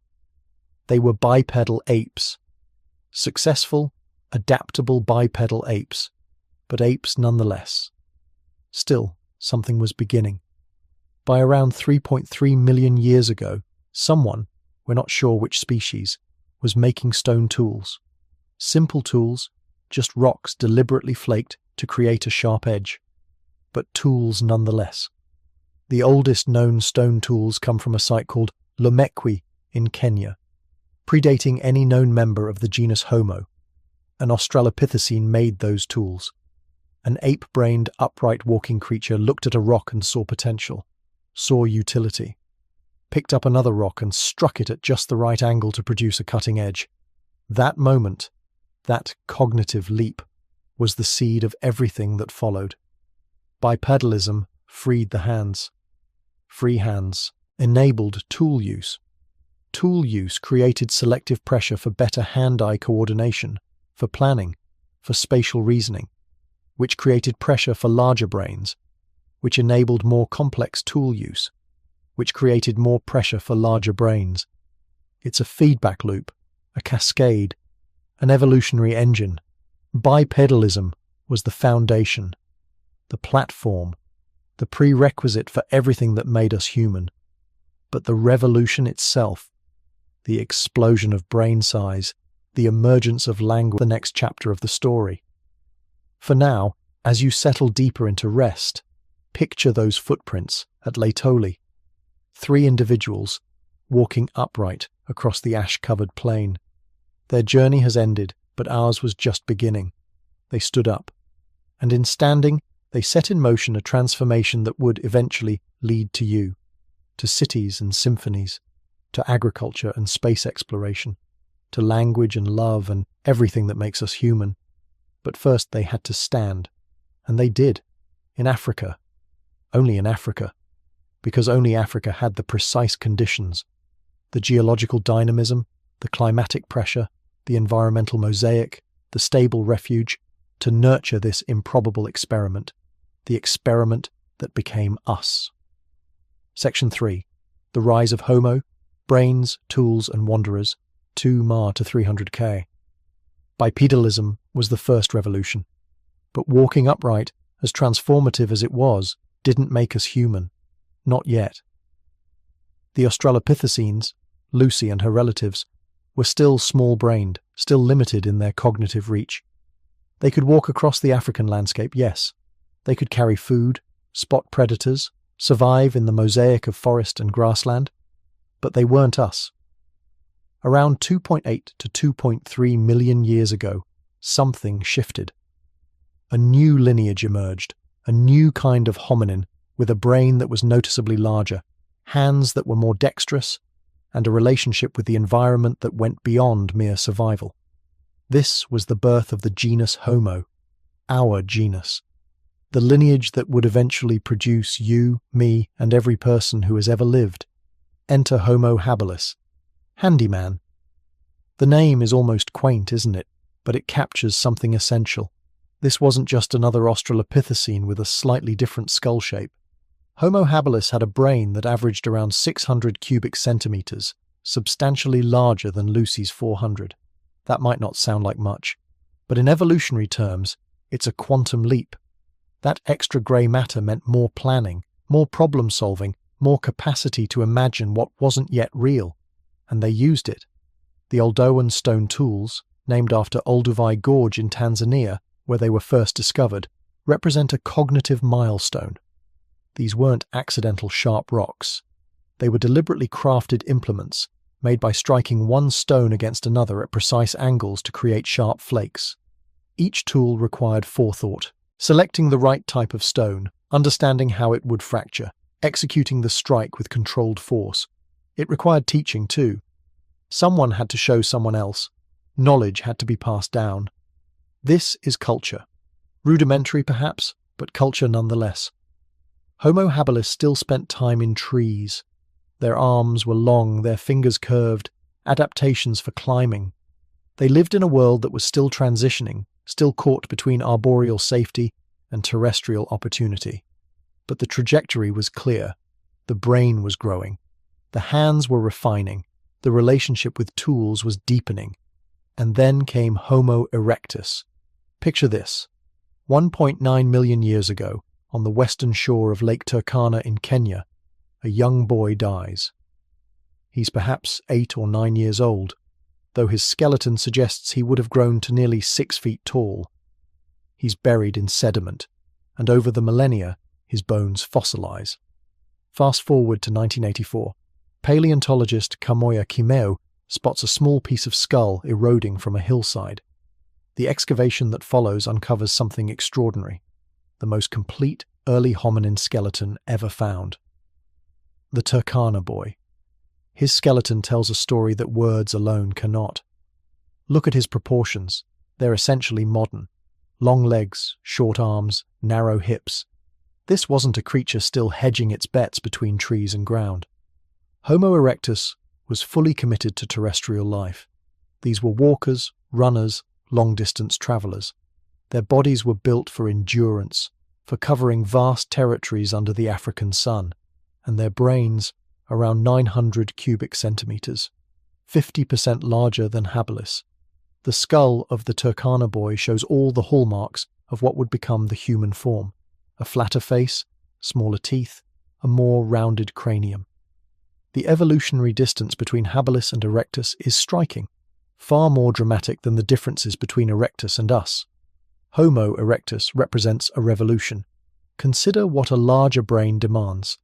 They were bipedal apes. Successful, adaptable bipedal apes, but apes nonetheless. Still, something was beginning. By around 3.3 million years ago, someone, we're not sure which species, was making stone tools. Simple tools, just rocks deliberately flaked to create a sharp edge, but tools nonetheless. The oldest known stone tools come from a site called Lomekwi in Kenya, predating any known member of the genus Homo. An Australopithecine made those tools. An ape-brained, upright walking creature looked at a rock and saw potential, saw utility, picked up another rock and struck it at just the right angle to produce a cutting edge. That moment, that cognitive leap, was the seed of everything that followed. Bipedalism freed the hands. Free hands enabled tool use. Tool use created selective pressure for better hand-eye coordination, for planning, for spatial reasoning, which created pressure for larger brains, which enabled more complex tool use, which created more pressure for larger brains. It's a feedback loop, a cascade, an evolutionary engine. Bipedalism was the foundation, the platform, the prerequisite for everything that made us human. But the revolution itself, the explosion of brain size, the emergence of language, the next chapter of the story. For now, as you settle deeper into rest, picture those footprints at Laetoli. 3 individuals walking upright across the ash-covered plain. Their journey has ended, but ours was just beginning. They stood up, and in standing, they set in motion a transformation that would eventually lead to you, to cities and symphonies, to agriculture and space exploration, to language and love and everything that makes us human. But first they had to stand, and they did, in Africa, only in Africa, because only Africa had the precise conditions, the geological dynamism, the climatic pressure, the environmental mosaic, the stable refuge, to nurture this improbable experiment, the experiment that became us. Section 3. The Rise of Homo, Brains, Tools and Wanderers, 2 Ma to 300K. Bipedalism was the first revolution, but walking upright, as transformative as it was, didn't make us human. Not yet. The Australopithecines, Lucy and her relatives, were still small-brained, still limited in their cognitive reach. They could walk across the African landscape, yes. They could carry food, spot predators, survive in the mosaic of forest and grassland, but they weren't us. Around 2.8 to 2.3 million years ago, something shifted. A new lineage emerged, a new kind of hominin with a brain that was noticeably larger, hands that were more dexterous, and a relationship with the environment that went beyond mere survival. This was the birth of the genus Homo, our genus, the lineage that would eventually produce you, me, and every person who has ever lived. Enter Homo habilis, handyman. The name is almost quaint, isn't it? But it captures something essential. This wasn't just another Australopithecine with a slightly different skull shape. Homo habilis had a brain that averaged around 600 cubic centimeters, substantially larger than Lucy's 400. That might not sound like much, but in evolutionary terms, it's a quantum leap. That extra grey matter meant more planning, more problem-solving, more capacity to imagine what wasn't yet real, and they used it. The Oldowan stone tools, named after Olduvai Gorge in Tanzania, where they were first discovered, represent a cognitive milestone. These weren't accidental sharp rocks. They were deliberately crafted implements, made by striking one stone against another at precise angles to create sharp flakes. Each tool required forethought, selecting the right type of stone, understanding how it would fracture, executing the strike with controlled force. It required teaching too. Someone had to show someone else. Knowledge had to be passed down. This is culture. Rudimentary perhaps, but culture nonetheless. Homo habilis still spent time in trees. Their arms were long, their fingers curved, adaptations for climbing. They lived in a world that was still transitioning, still caught between arboreal safety and terrestrial opportunity. But the trajectory was clear. The brain was growing. The hands were refining. The relationship with tools was deepening. And then came Homo erectus. Picture this. 1.9 million years ago, on the western shore of Lake Turkana in Kenya, a young boy dies. He's perhaps 8 or 9 years old, though his skeleton suggests he would have grown to nearly 6 feet tall. He's buried in sediment, and over the millennia, his bones fossilize. Fast forward to 1984. Paleontologist Kamoya Kimeo spots a small piece of skull eroding from a hillside. The excavation that follows uncovers something extraordinary, the most complete early hominin skeleton ever found. The Turkana boy. His skeleton tells a story that words alone cannot. Look at his proportions. They're essentially modern. Long legs, short arms, narrow hips. This wasn't a creature still hedging its bets between trees and ground. Homo erectus was fully committed to terrestrial life. These were walkers, runners, long-distance travelers. Their bodies were built for endurance, for covering vast territories under the African sun, and their brains, around 900 cubic centimeters, 50% larger than habilis. The skull of the Turkana boy shows all the hallmarks of what would become the human form: a flatter face, smaller teeth, a more rounded cranium. The evolutionary distance between habilis and erectus is striking, far more dramatic than the differences between erectus and us. Homo erectus represents a revolution. Consider what a larger brain demands.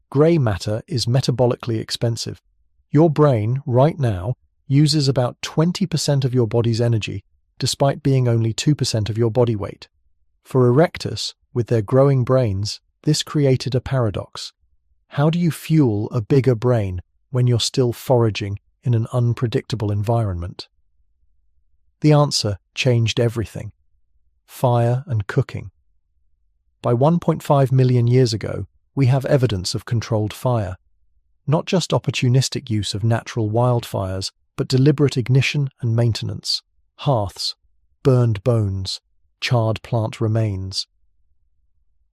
Grey matter is metabolically expensive. Your brain, right now, uses about 20% of your body's energy, despite being only 2% of your body weight. For erectus, with their growing brains, this created a paradox. How do you fuel a bigger brain when you're still foraging in an unpredictable environment? The answer changed everything. Fire and cooking. By 1.5 million years ago, we have evidence of controlled fire. Not just opportunistic use of natural wildfires, but deliberate ignition and maintenance. Hearths, burned bones, charred plant remains.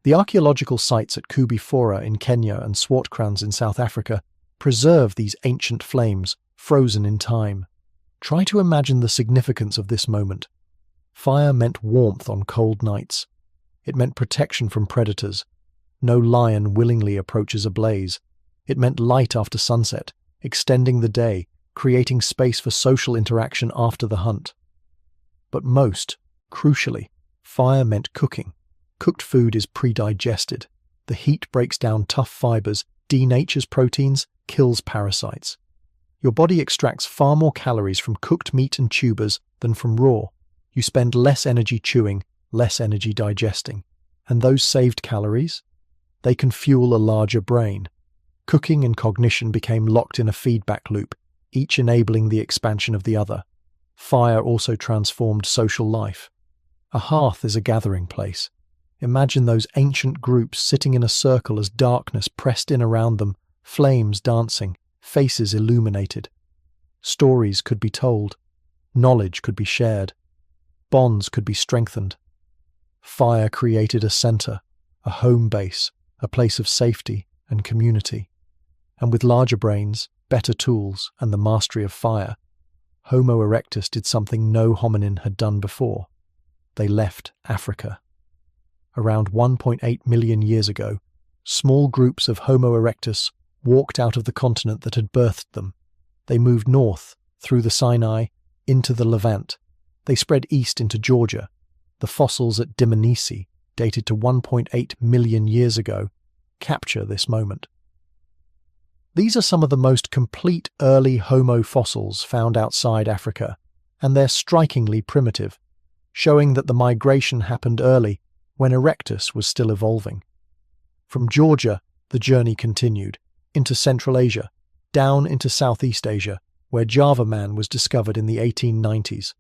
The archaeological sites at Kubi Fora in Kenya and Swartkrans in South Africa preserve these ancient flames, frozen in time. Try to imagine the significance of this moment. Fire meant warmth on cold nights. It meant protection from predators. No lion willingly approaches a blaze. It meant light after sunset, extending the day, creating space for social interaction after the hunt. But most, crucially, fire meant cooking. Cooked food is pre-digested. The heat breaks down tough fibers, denatures proteins, kills parasites. Your body extracts far more calories from cooked meat and tubers than from raw. You spend less energy chewing, less energy digesting. And those saved calories? They can fuel a larger brain. Cooking and cognition became locked in a feedback loop, each enabling the expansion of the other. Fire also transformed social life. A hearth is a gathering place. Imagine those ancient groups sitting in a circle as darkness pressed in around them, flames dancing, faces illuminated. Stories could be told. Knowledge could be shared. Bonds could be strengthened. Fire created a center, a home base, a place of safety and community. And with larger brains, better tools, and the mastery of fire, Homo erectus did something no hominin had done before. They left Africa. Around 1.8 million years ago, small groups of Homo erectus walked out of the continent that had birthed them. They moved north, through the Sinai, into the Levant. They spread east into Georgia. The fossils at Dmanisi, dated to 1.8 million years ago, capture this moment. These are some of the most complete early Homo fossils found outside Africa, and they're strikingly primitive, showing that the migration happened early, when erectus was still evolving. From Georgia, the journey continued, into Central Asia, down into Southeast Asia, where Java man was discovered in the 1890s,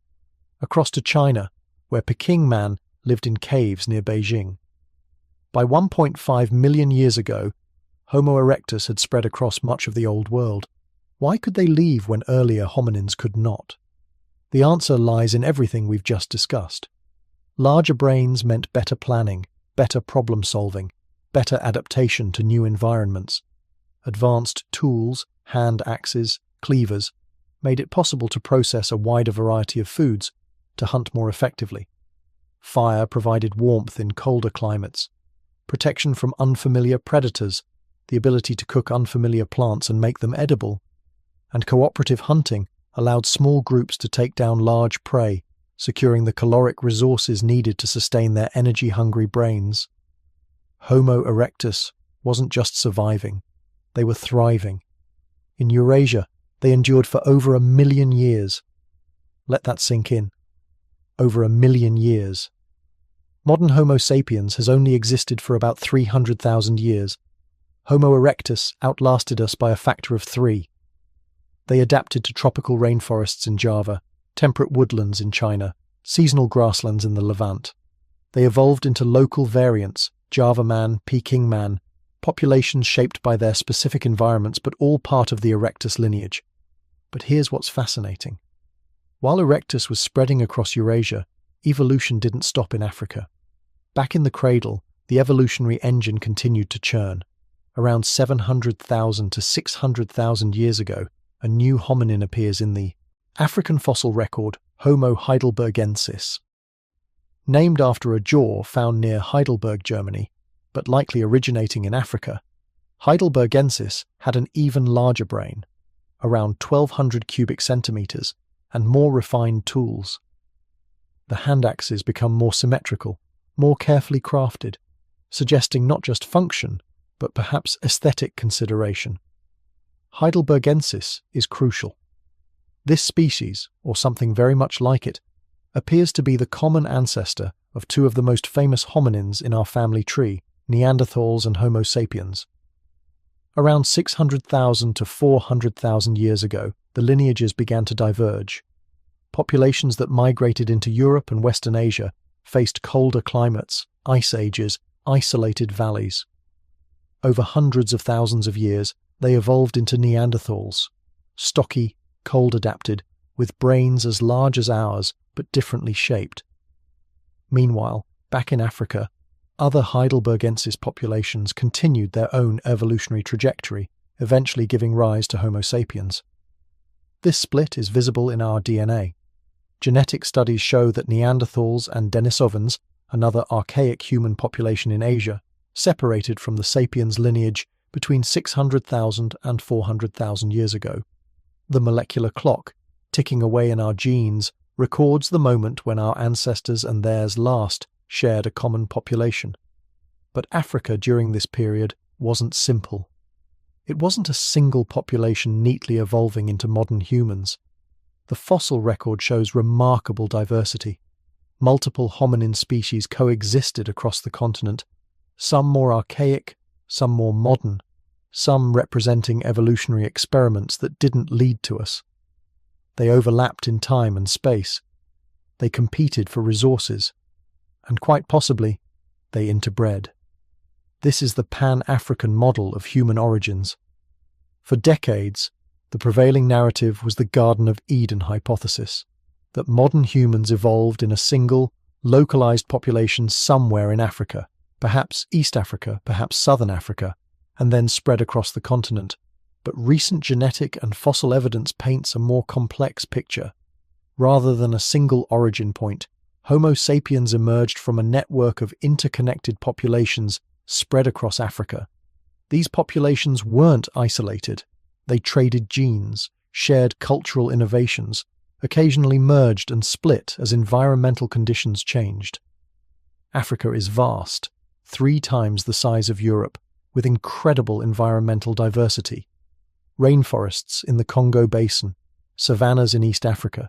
across to China, where Peking man lived in caves near Beijing. By 1.5 million years ago, Homo erectus had spread across much of the Old World. Why could they leave when earlier hominins could not? The answer lies in everything we've just discussed. Larger brains meant better planning, better problem solving, better adaptation to new environments. Advanced tools, hand axes, cleavers, made it possible to process a wider variety of foods, to hunt more effectively. Fire provided warmth in colder climates, protection from unfamiliar predators, the ability to cook unfamiliar plants and make them edible, and cooperative hunting allowed small groups to take down large prey, securing the caloric resources needed to sustain their energy-hungry brains. Homo erectus wasn't just surviving, they were thriving. In Eurasia, they endured for over 1 million years. Let that sink in. Over 1 million years. Modern Homo sapiens has only existed for about 300,000 years. Homo erectus outlasted us by a factor of 3. They adapted to tropical rainforests in Java, temperate woodlands in China, seasonal grasslands in the Levant. They evolved into local variants, Java man, Peking man, populations shaped by their specific environments but all part of the erectus lineage. But here's what's fascinating. While erectus was spreading across Eurasia, evolution didn't stop in Africa. Back in the cradle, the evolutionary engine continued to churn. Around 700,000 to 600,000 years ago, a new hominin appears in the African fossil record Homo heidelbergensis. Named after a jaw found near Heidelberg, Germany, but likely originating in Africa, Heidelbergensis had an even larger brain, around 1,200 cubic centimeters, and more refined tools. The hand axes become more symmetrical, more carefully crafted, suggesting not just function, but perhaps aesthetic consideration. Heidelbergensis is crucial. This species, or something very much like it, appears to be the common ancestor of two of the most famous hominins in our family tree, Neanderthals and Homo sapiens. Around 600,000 to 400,000 years ago, the lineages began to diverge. Populations that migrated into Europe and Western Asia faced colder climates, ice ages, isolated valleys. Over hundreds of thousands of years, they evolved into Neanderthals, stocky, cold-adapted, with brains as large as ours but differently shaped. Meanwhile, back in Africa, other Heidelbergensis populations continued their own evolutionary trajectory, eventually giving rise to Homo sapiens. This split is visible in our DNA. Genetic studies show that Neanderthals and Denisovans, another archaic human population in Asia, separated from the sapiens lineage between 600,000 and 400,000 years ago. The molecular clock, ticking away in our genes, records the moment when our ancestors and theirs last shared a common population. But Africa during this period wasn't simple. It wasn't a single population neatly evolving into modern humans. The fossil record shows remarkable diversity. Multiple hominin species coexisted across the continent, some more archaic, some more modern, some representing evolutionary experiments that didn't lead to us. They overlapped in time and space. They competed for resources. And quite possibly, they interbred. This is the Pan-African model of human origins. For decades, the prevailing narrative was the Garden of Eden hypothesis, that modern humans evolved in a single, localized population somewhere in Africa, perhaps East Africa, perhaps Southern Africa, and then spread across the continent. But recent genetic and fossil evidence paints a more complex picture. Rather than a single origin point, Homo sapiens emerged from a network of interconnected populations spread across Africa. These populations weren't isolated. They traded genes, shared cultural innovations, occasionally merged and split as environmental conditions changed. Africa is vast, 3 times the size of Europe, with incredible environmental diversity. Rainforests in the Congo Basin, savannas in East Africa,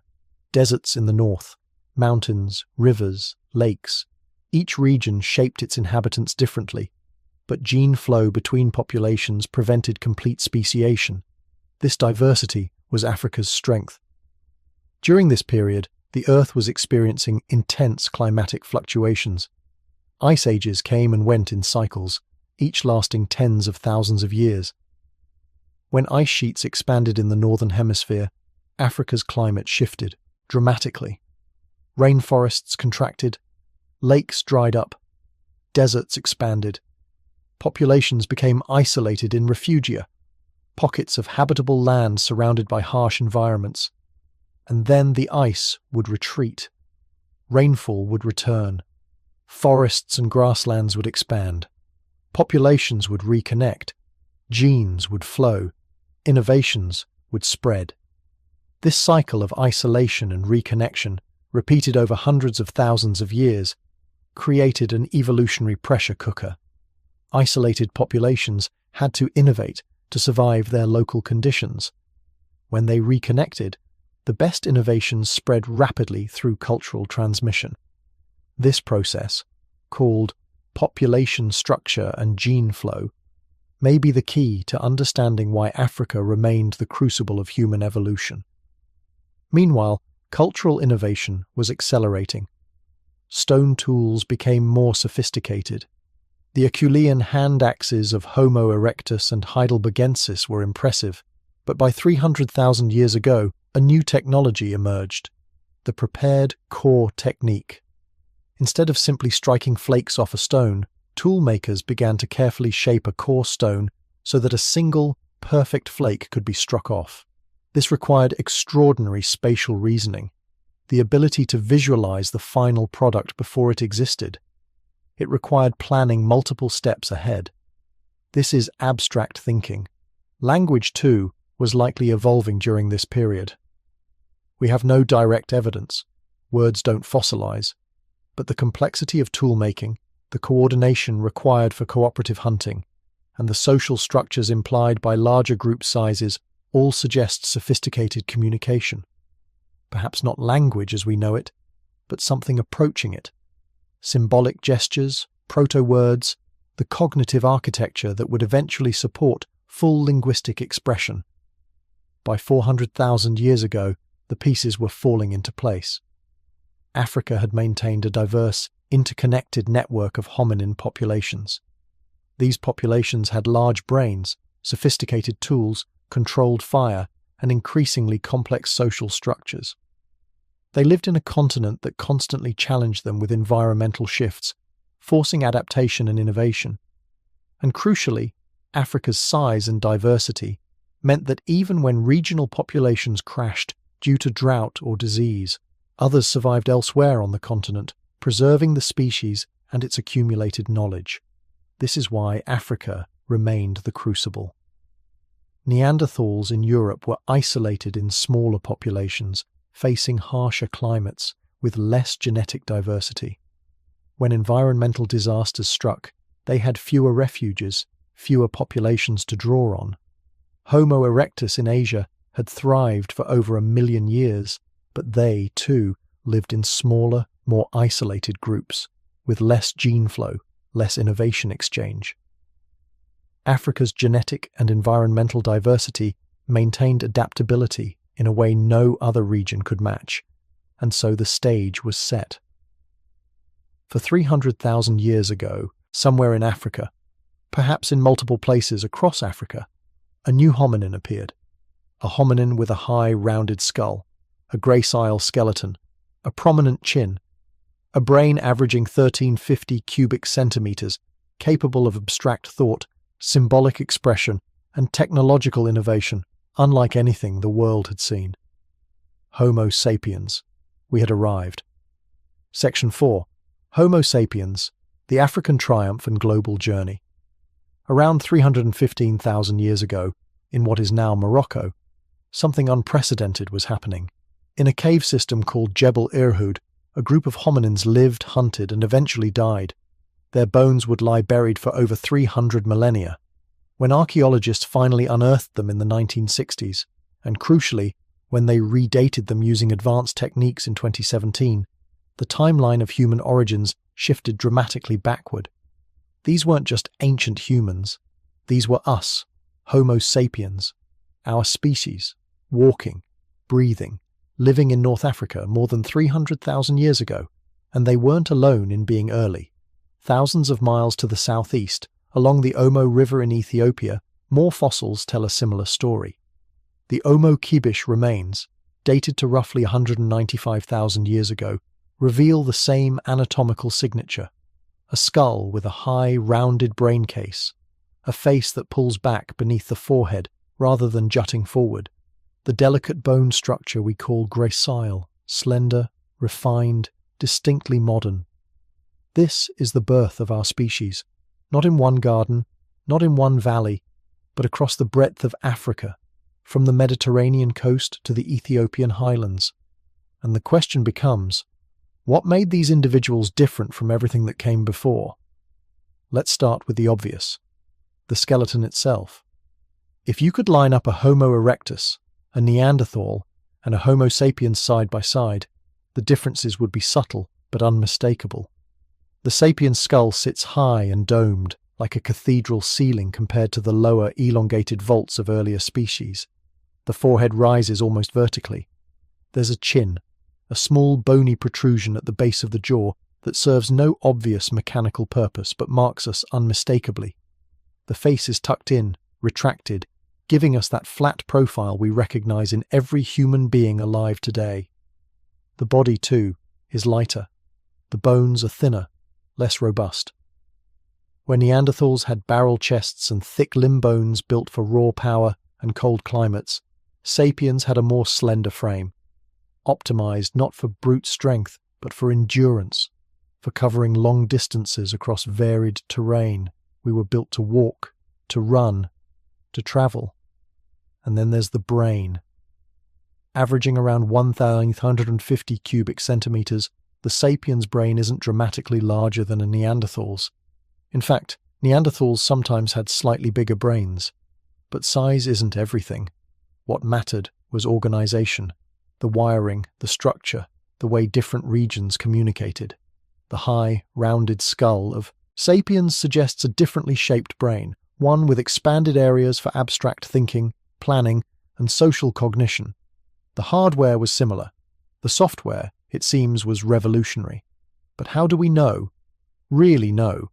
deserts in the north, mountains, rivers, lakes. Each region shaped its inhabitants differently, but gene flow between populations prevented complete speciation. This diversity was Africa's strength. During this period, the Earth was experiencing intense climatic fluctuations. Ice ages came and went in cycles, each lasting tens of thousands of years. When ice sheets expanded in the northern hemisphere, Africa's climate shifted dramatically. Rainforests contracted, lakes dried up, deserts expanded. Populations became isolated in refugia, pockets of habitable land surrounded by harsh environments. And then the ice would retreat. Rainfall would return. Forests and grasslands would expand. Populations would reconnect. Genes would flow. Innovations would spread. This cycle of isolation and reconnection, repeated over hundreds of thousands of years, created an evolutionary pressure cooker. Isolated populations had to innovate to survive their local conditions. When they reconnected, the best innovations spread rapidly through cultural transmission. This process, called population structure and gene flow, may be the key to understanding why Africa remained the crucible of human evolution. Meanwhile, cultural innovation was accelerating. Stone tools became more sophisticated. The Acheulean hand axes of Homo erectus and Heidelbergensis were impressive, but by 300,000 years ago, a new technology emerged: the prepared core technique. Instead of simply striking flakes off a stone, tool makers began to carefully shape a core stone so that a single, perfect flake could be struck off. This required extraordinary spatial reasoning, the ability to visualize the final product before it existed. It required planning multiple steps ahead. This is abstract thinking. Language, too, was likely evolving during this period. We have no direct evidence. Words don't fossilize. But the complexity of tool-making, the coordination required for cooperative hunting, and the social structures implied by larger group sizes all suggest sophisticated communication. Perhaps not language as we know it, but something approaching it. Symbolic gestures, proto-words, the cognitive architecture that would eventually support full linguistic expression. By 400,000 years ago, the pieces were falling into place. Africa had maintained a diverse, interconnected network of hominin populations. These populations had large brains, sophisticated tools, controlled fire, and increasingly complex social structures. They lived in a continent that constantly challenged them with environmental shifts, forcing adaptation and innovation. And crucially, Africa's size and diversity meant that even when regional populations crashed due to drought or disease, others survived elsewhere on the continent, preserving the species and its accumulated knowledge. This is why Africa remained the crucible. Neanderthals in Europe were isolated in smaller populations, facing harsher climates with less genetic diversity. When environmental disasters struck, they had fewer refuges, fewer populations to draw on. Homo erectus in Asia had thrived for over 1 million years, but they, too, lived in smaller, more isolated groups, with less gene flow, less innovation exchange. Africa's genetic and environmental diversity maintained adaptability in a way no other region could match, and so the stage was set. For 300,000 years ago, somewhere in Africa, perhaps in multiple places across Africa, a new hominin appeared. A hominin with a high, rounded skull, a gracile skeleton, a prominent chin, a brain averaging 1350 cubic centimeters, capable of abstract thought, symbolic expression, and technological innovation, unlike anything the world had seen. Homo sapiens. We had arrived. Section 4. Homo sapiens, the African triumph and global journey. Around 315,000 years ago, in what is now Morocco, something unprecedented was happening. In a cave system called Jebel Irhoud, a group of hominins lived, hunted, and eventually died. Their bones would lie buried for over 300 millennia. When archaeologists finally unearthed them in the 1960s, and crucially, when they redated them using advanced techniques in 2017, the timeline of human origins shifted dramatically backward. These weren't just ancient humans. These were us, Homo sapiens, our species, walking, breathing, living in North Africa more than 300,000 years ago, and they weren't alone in being early. Thousands of miles to the southeast, along the Omo River in Ethiopia, more fossils tell a similar story. The Omo Kibish remains, dated to roughly 195,000 years ago, reveal the same anatomical signature: a skull with a high, rounded brain case, a face that pulls back beneath the forehead rather than jutting forward, the delicate bone structure we call gracile, slender, refined, distinctly modern. This is the birth of our species, not in one garden, not in one valley, but across the breadth of Africa, from the Mediterranean coast to the Ethiopian highlands. And the question becomes, what made these individuals different from everything that came before? Let's start with the obvious: the skeleton itself. If you could line up a Homo erectus, a Neanderthal, and a Homo sapiens side by side, the differences would be subtle but unmistakable. The sapien skull sits high and domed, like a cathedral ceiling compared to the lower, elongated vaults of earlier species. The forehead rises almost vertically. There's a chin, a small bony protrusion at the base of the jaw that serves no obvious mechanical purpose but marks us unmistakably. The face is tucked in, retracted, giving us that flat profile we recognize in every human being alive today. The body, too, is lighter. The bones are thinner, less robust. Where Neanderthals had barrel chests and thick limb bones built for raw power and cold climates, sapiens had a more slender frame, optimized not for brute strength but for endurance, for covering long distances across varied terrain. We were built to walk, to run, to travel. And then there's the brain. Averaging around 1,150 cubic centimeters, the sapiens' brain isn't dramatically larger than a Neanderthal's. In fact, Neanderthals sometimes had slightly bigger brains. But size isn't everything. What mattered was organization, the wiring, the structure, the way different regions communicated. The high, rounded skull of sapiens suggests a differently shaped brain, one with expanded areas for abstract thinking, planning, and social cognition. The hardware was similar. The software, it seems, was revolutionary. But how do we know, really know,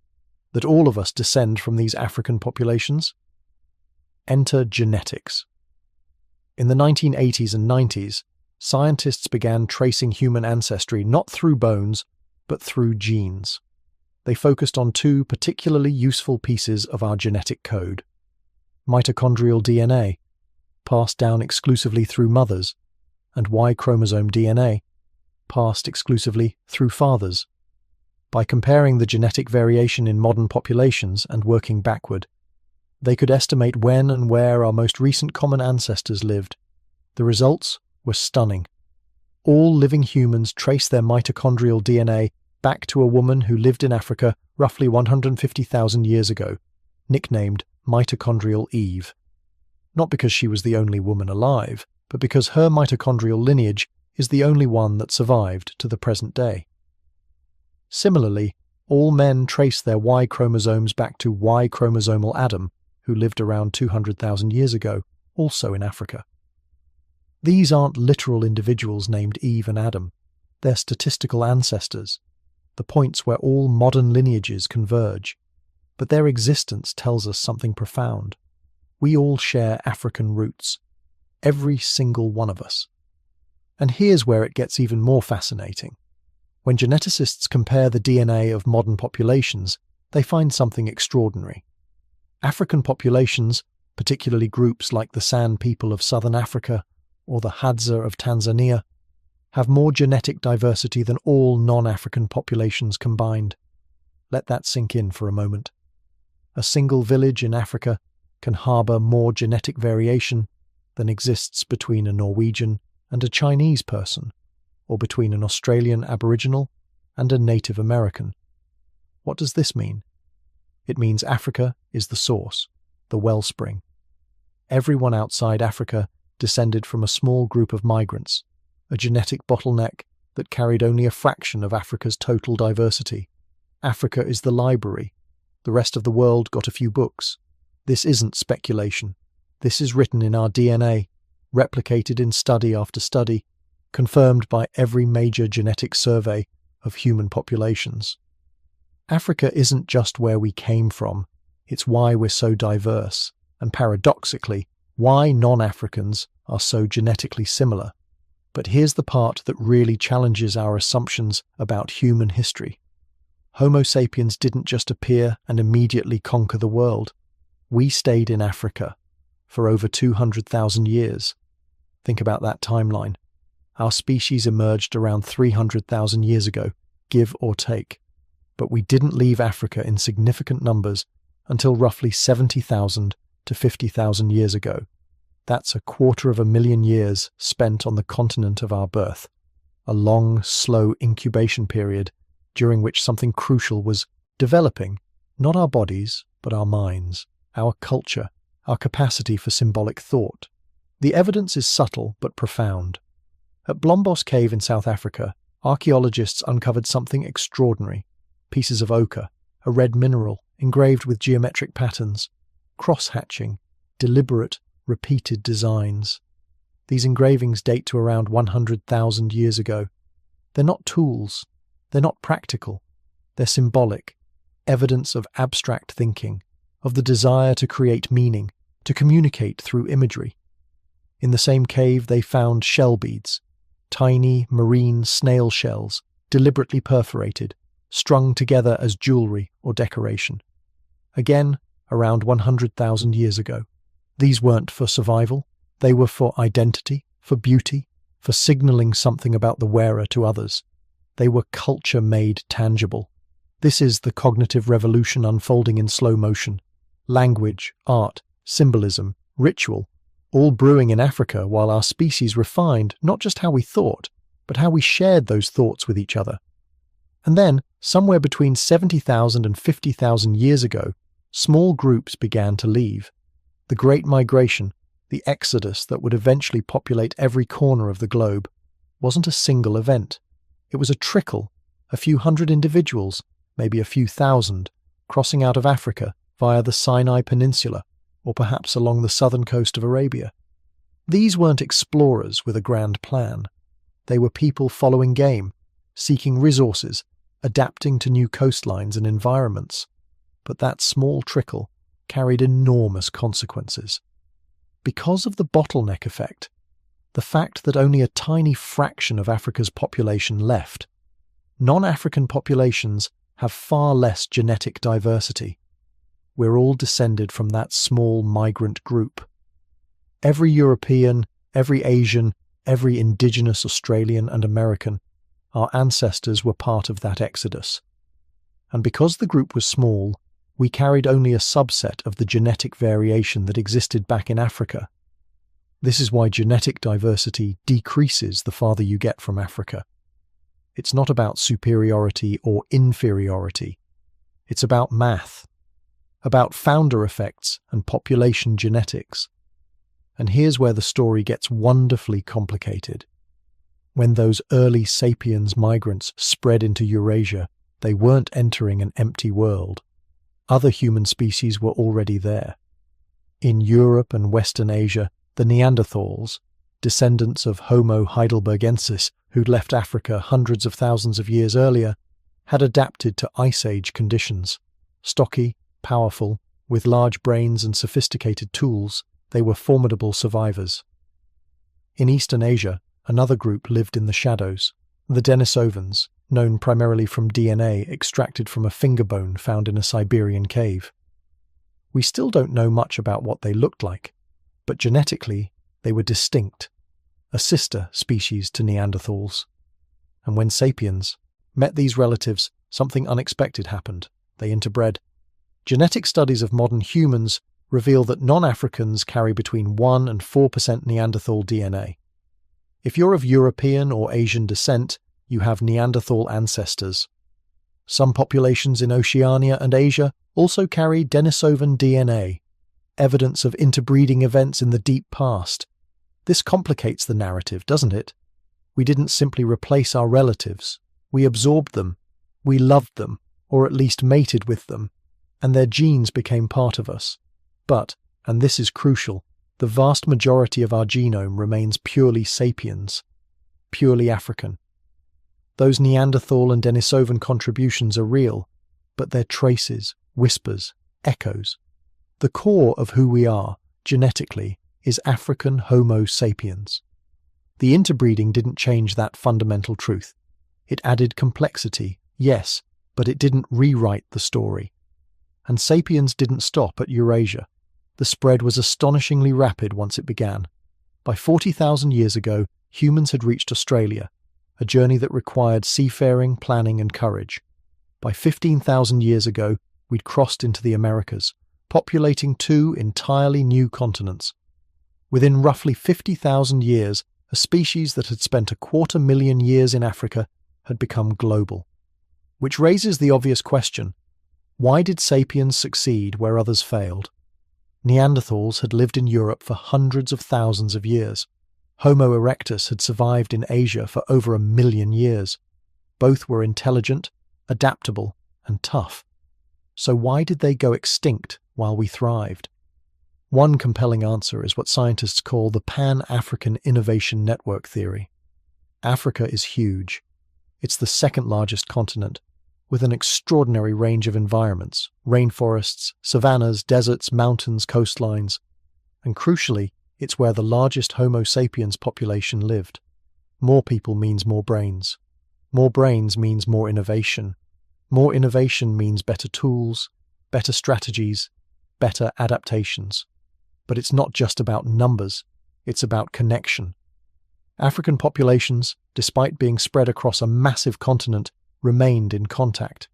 that all of us descend from these African populations? Enter genetics. In the 1980s and 90s, scientists began tracing human ancestry not through bones, but through genes. They focused on two particularly useful pieces of our genetic code: mitochondrial DNA, passed down exclusively through mothers, and Y chromosome DNA, passed exclusively through fathers. By comparing the genetic variation in modern populations and working backward, they could estimate when and where our most recent common ancestors lived. The results were stunning. All living humans trace their mitochondrial DNA back to a woman who lived in Africa roughly 150,000 years ago, nicknamed Mitochondrial Eve. Not because she was the only woman alive, but because her mitochondrial lineage is the only one that survived to the present day. Similarly, all men trace their Y chromosomes back to Y chromosomal Adam, who lived around 200,000 years ago, also in Africa. These aren't literal individuals named Eve and Adam. They're statistical ancestors, the points where all modern lineages converge. But their existence tells us something profound. We all share African roots, every single one of us. And here's where it gets even more fascinating. When geneticists compare the DNA of modern populations, they find something extraordinary. African populations, particularly groups like the San people of southern Africa or the Hadza of Tanzania, have more genetic diversity than all non-African populations combined. Let that sink in for a moment. A single village in Africa can harbour more genetic variation than exists between a Norwegian and a Chinese person, or between an Australian Aboriginal and a Native American. What does this mean? It means Africa is the source, the wellspring. Everyone outside Africa descended from a small group of migrants, a genetic bottleneck that carried only a fraction of Africa's total diversity. Africa is the library. The rest of the world got a few books. This isn't speculation. This is written in our DNA, replicated in study after study, confirmed by every major genetic survey of human populations. Africa isn't just where we came from, it's why we're so diverse, and paradoxically, why non-Africans are so genetically similar. But here's the part that really challenges our assumptions about human history. Homo sapiens didn't just appear and immediately conquer the world. We stayed in Africa for over 200,000 years. Think about that timeline. Our species emerged around 300,000 years ago, give or take. But we didn't leave Africa in significant numbers until roughly 70,000 to 50,000 years ago. That's 250,000 years spent on the continent of our birth, a long, slow incubation period during which something crucial was developing, not our bodies, but our minds, our culture, our capacity for symbolic thought. The evidence is subtle but profound. At Blombos Cave in South Africa, archaeologists uncovered something extraordinary. Pieces of ochre, a red mineral engraved with geometric patterns, cross-hatching, deliberate, repeated designs. These engravings date to around 100,000 years ago. They're not tools. They're not practical. They're symbolic, evidence of abstract thinking, of the desire to create meaning, to communicate through imagery. In the same cave they found shell beads, tiny marine snail shells, deliberately perforated, strung together as jewelry or decoration. Again, around 100,000 years ago. These weren't for survival, they were for identity, for beauty, for signaling something about the wearer to others. They were culture made tangible. This is the cognitive revolution unfolding in slow motion. language, art, symbolism, ritual, all brewing in Africa while our species refined not just how we thought, but how we shared those thoughts with each other. And then, somewhere between 70,000 and 50,000 years ago, small groups began to leave. The Great Migration, the exodus that would eventually populate every corner of the globe, wasn't a single event. It was a trickle, a few hundred individuals, maybe a few thousand, crossing out of Africa via the Sinai Peninsula, or perhaps along the southern coast of Arabia. These weren't explorers with a grand plan. They were people following game, seeking resources, adapting to new coastlines and environments. But that small trickle carried enormous consequences. Because of the bottleneck effect, the fact that only a tiny fraction of Africa's population left, non-African populations have far less genetic diversity. We're all descended from that small migrant group. Every European, every Asian, every indigenous Australian and American, our ancestors were part of that exodus. And because the group was small, we carried only a subset of the genetic variation that existed back in Africa. This is why genetic diversity decreases the farther you get from Africa. It's not about superiority or inferiority. It's about math, about founder effects and population genetics. And here's where the story gets wonderfully complicated. When those early sapiens migrants spread into Eurasia, they weren't entering an empty world. Other human species were already there. In Europe and Western Asia, the Neanderthals, descendants of Homo heidelbergensis who'd left Africa hundreds of thousands of years earlier, had adapted to Ice Age conditions. Stocky, powerful, with large brains and sophisticated tools, they were formidable survivors. In Eastern Asia, another group lived in the shadows, the Denisovans, known primarily from DNA extracted from a finger bone found in a Siberian cave. We still don't know much about what they looked like, but genetically they were distinct, a sister species to Neanderthals. And when sapiens met these relatives, something unexpected happened. They interbred. Genetic studies of modern humans reveal that non-Africans carry between 1 and 4% Neanderthal DNA. If you're of European or Asian descent, you have Neanderthal ancestors. Some populations in Oceania and Asia also carry Denisovan DNA, evidence of interbreeding events in the deep past. This complicates the narrative, doesn't it? We didn't simply replace our relatives. We absorbed them. We loved them, or at least mated with them, and their genes became part of us. But, and this is crucial, the vast majority of our genome remains purely sapiens, purely African. Those Neanderthal and Denisovan contributions are real, but they're traces, whispers, echoes. The core of who we are, genetically, is African Homo sapiens. The interbreeding didn't change that fundamental truth. It added complexity, yes, but it didn't rewrite the story. And sapiens didn't stop at Eurasia. The spread was astonishingly rapid once it began. By 40,000 years ago, humans had reached Australia, a journey that required seafaring, planning, and courage. By 15,000 years ago, we'd crossed into the Americas, populating 2 entirely new continents. Within roughly 50,000 years, a species that had spent 250,000 years in Africa had become global. Which raises the obvious question: why did sapiens succeed where others failed? Neanderthals had lived in Europe for hundreds of thousands of years. Homo erectus had survived in Asia for over 1,000,000 years. Both were intelligent, adaptable, and tough. So why did they go extinct while we thrived? One compelling answer is what scientists call the Pan-African Innovation Network theory. Africa is huge. It's the second largest continent, with an extraordinary range of environments: rainforests, savannas, deserts, mountains, coastlines. And crucially, it's where the largest Homo sapiens population lived. More people means more brains. More brains means more innovation. More innovation means better tools, better strategies, better adaptations. But it's not just about numbers, it's about connection. African populations, despite being spread across a massive continent, remained in contact.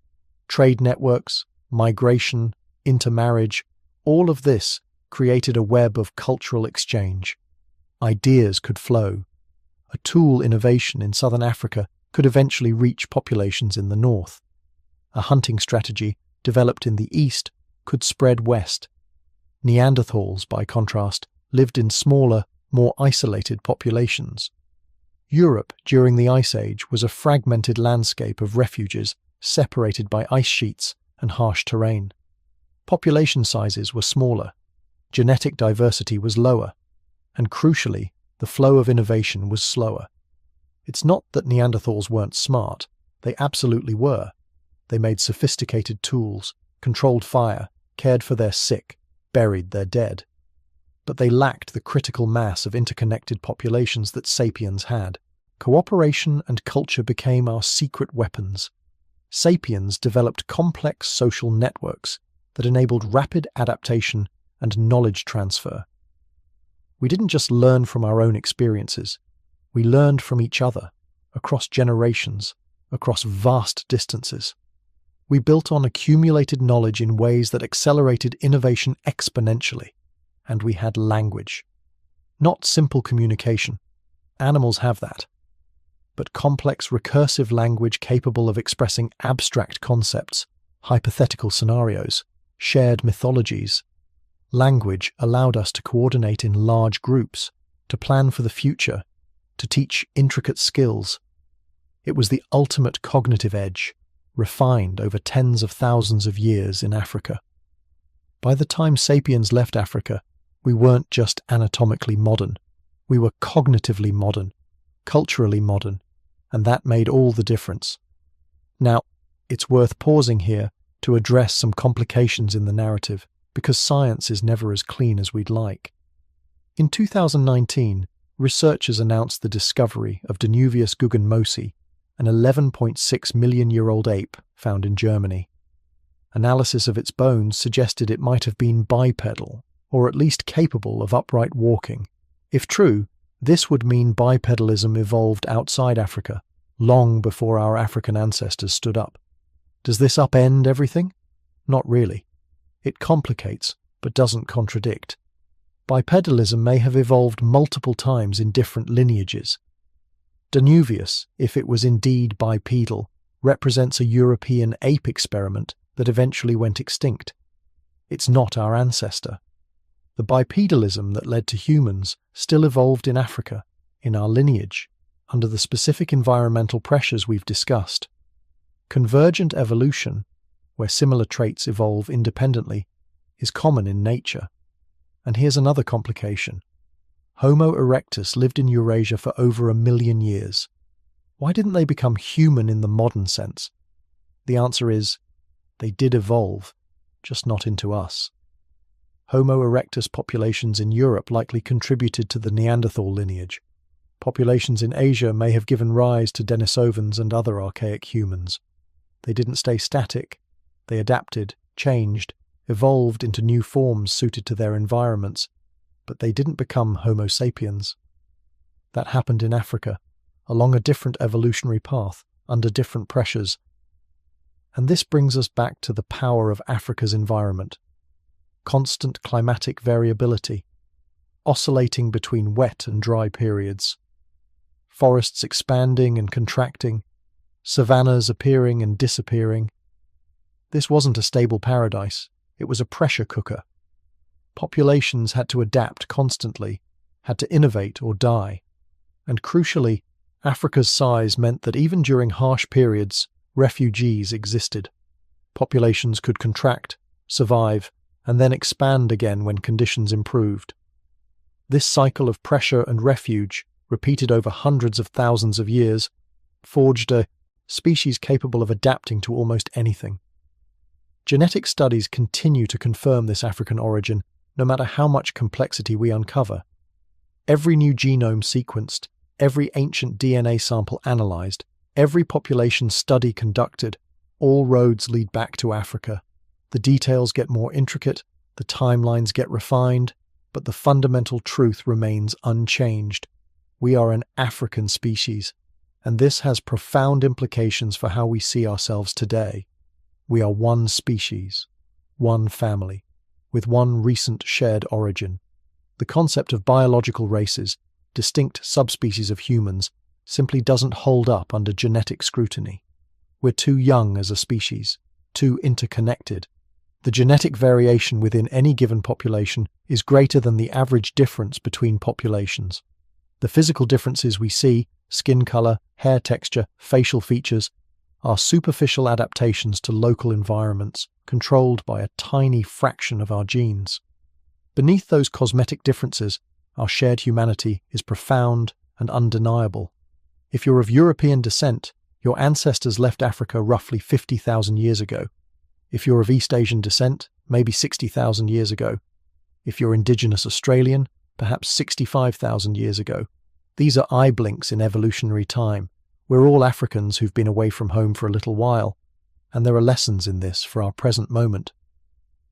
Trade networks, migration, intermarriage, All of this created a web of cultural exchange. Ideas could flow. A tool innovation in southern Africa could eventually reach populations in the north. A hunting strategy developed in the east could spread west. Neanderthals, by contrast, lived in smaller, more isolated populations. Europe during the Ice Age was a fragmented landscape of refuges separated by ice sheets and harsh terrain. Population sizes were smaller, genetic diversity was lower, and crucially, the flow of innovation was slower. It's not that Neanderthals weren't smart, they absolutely were. They made sophisticated tools, controlled fire, cared for their sick, buried their dead. But they lacked the critical mass of interconnected populations that sapiens had. Cooperation and culture became our secret weapons. Sapiens developed complex social networks that enabled rapid adaptation and knowledge transfer. We didn't just learn from our own experiences, we learned from each other, across generations, across vast distances. We built on accumulated knowledge in ways that accelerated innovation exponentially, and we had language. Not simple communication. Animals have that. But complex recursive language capable of expressing abstract concepts, hypothetical scenarios, shared mythologies. Language allowed us to coordinate in large groups, to plan for the future, to teach intricate skills. It was the ultimate cognitive edge, refined over tens of thousands of years in Africa. By the time sapiens left Africa, we weren't just anatomically modern, we were cognitively modern, culturally modern, and that made all the difference. Now, it's worth pausing here to address some complications in the narrative, because science is never as clean as we'd like. In 2019, researchers announced the discovery of Danuvius guggenmosi, an 11.6 million-year-old ape found in Germany. Analysis of its bones suggested it might have been bipedal, or at least capable of upright walking. If true, this would mean bipedalism evolved outside Africa, long before our African ancestors stood up. Does this upend everything? Not really. It complicates, but doesn't contradict. Bipedalism may have evolved multiple times in different lineages. Danuvius, if it was indeed bipedal, represents a European ape experiment that eventually went extinct. It's not our ancestor. The bipedalism that led to humans still evolved in Africa, in our lineage, under the specific environmental pressures we've discussed. Convergent evolution, where similar traits evolve independently, is common in nature. And here's another complication. Homo erectus lived in Eurasia for over 1 million years. Why didn't they become human in the modern sense? The answer is, they did evolve, just not into us. Homo erectus populations in Europe likely contributed to the Neanderthal lineage. Populations in Asia may have given rise to Denisovans and other archaic humans. They didn't stay static. They adapted, changed, evolved into new forms suited to their environments, but they didn't become Homo sapiens. That happened in Africa, along a different evolutionary path, under different pressures. And this brings us back to the power of Africa's environment. Constant climatic variability, oscillating between wet and dry periods, forests expanding and contracting, savannas appearing and disappearing. This wasn't a stable paradise, it was a pressure cooker. Populations had to adapt constantly, had to innovate or die. And crucially, Africa's size meant that even during harsh periods, refugees existed. Populations could contract, survive, and then expand again when conditions improved. This cycle of pressure and refuge, repeated over hundreds of thousands of years, forged a species capable of adapting to almost anything. Genetic studies continue to confirm this African origin, no matter how much complexity we uncover. Every new genome sequenced, every ancient DNA sample analyzed, every population study conducted, all roads lead back to Africa. The details get more intricate, the timelines get refined, but the fundamental truth remains unchanged. We are an African species, and this has profound implications for how we see ourselves today. We are one species, one family, with one recent shared origin. The concept of biological races, distinct subspecies of humans, simply doesn't hold up under genetic scrutiny. We're too young as a species, too interconnected. The genetic variation within any given population is greater than the average difference between populations. The physical differences we see, skin color, hair texture, facial features, are superficial adaptations to local environments controlled by a tiny fraction of our genes. Beneath those cosmetic differences, our shared humanity is profound and undeniable. If you're of European descent, your ancestors left Africa roughly 50,000 years ago. If you're of East Asian descent, maybe 60,000 years ago. If you're indigenous Australian, perhaps 65,000 years ago. These are eye blinks in evolutionary time. We're all Africans who've been away from home for a little while, and there are lessons in this for our present moment.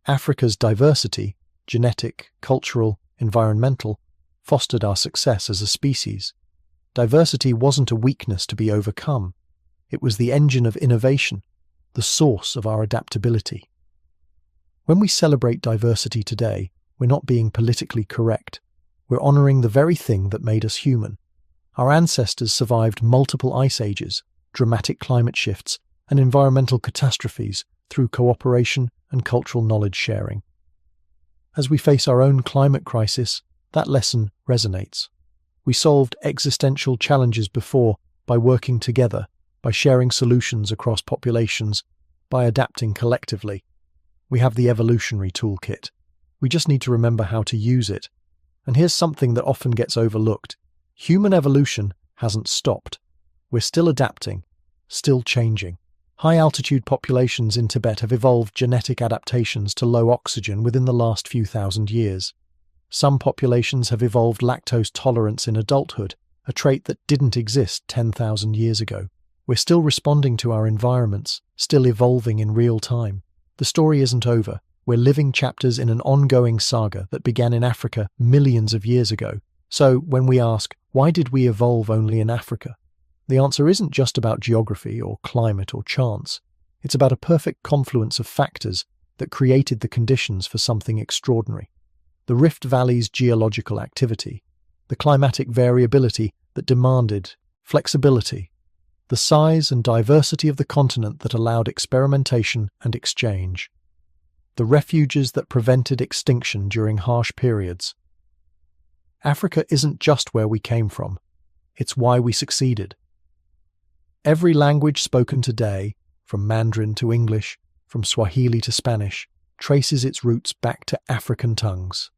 Africa's diversity, genetic, cultural, environmental, fostered our success as a species. Diversity wasn't a weakness to be overcome. It was the engine of innovation, the source of our adaptability. When we celebrate diversity today, we're not being politically correct. We're honoring the very thing that made us human. Our ancestors survived multiple ice ages, dramatic climate shifts, and environmental catastrophes through cooperation and cultural knowledge sharing. As we face our own climate crisis, that lesson resonates. We solved existential challenges before by working together, by sharing solutions across populations, by adapting collectively. We have the evolutionary toolkit. We just need to remember how to use it. And here's something that often gets overlooked. Human evolution hasn't stopped. We're still adapting, still changing. High-altitude populations in Tibet have evolved genetic adaptations to low oxygen within the last few thousand years. Some populations have evolved lactose tolerance in adulthood, a trait that didn't exist 10,000 years ago. We're still responding to our environments, still evolving in real time. The story isn't over. We're living chapters in an ongoing saga that began in Africa millions of years ago. So, when we ask, why did we evolve only in Africa? The answer isn't just about geography or climate or chance. It's about a perfect confluence of factors that created the conditions for something extraordinary. The Rift Valley's geological activity, the climatic variability that demanded flexibility, the size and diversity of the continent that allowed experimentation and exchange, the refuges that prevented extinction during harsh periods. Africa isn't just where we came from, it's why we succeeded. Every language spoken today, from Mandarin to English, from Swahili to Spanish, traces its roots back to African tongues.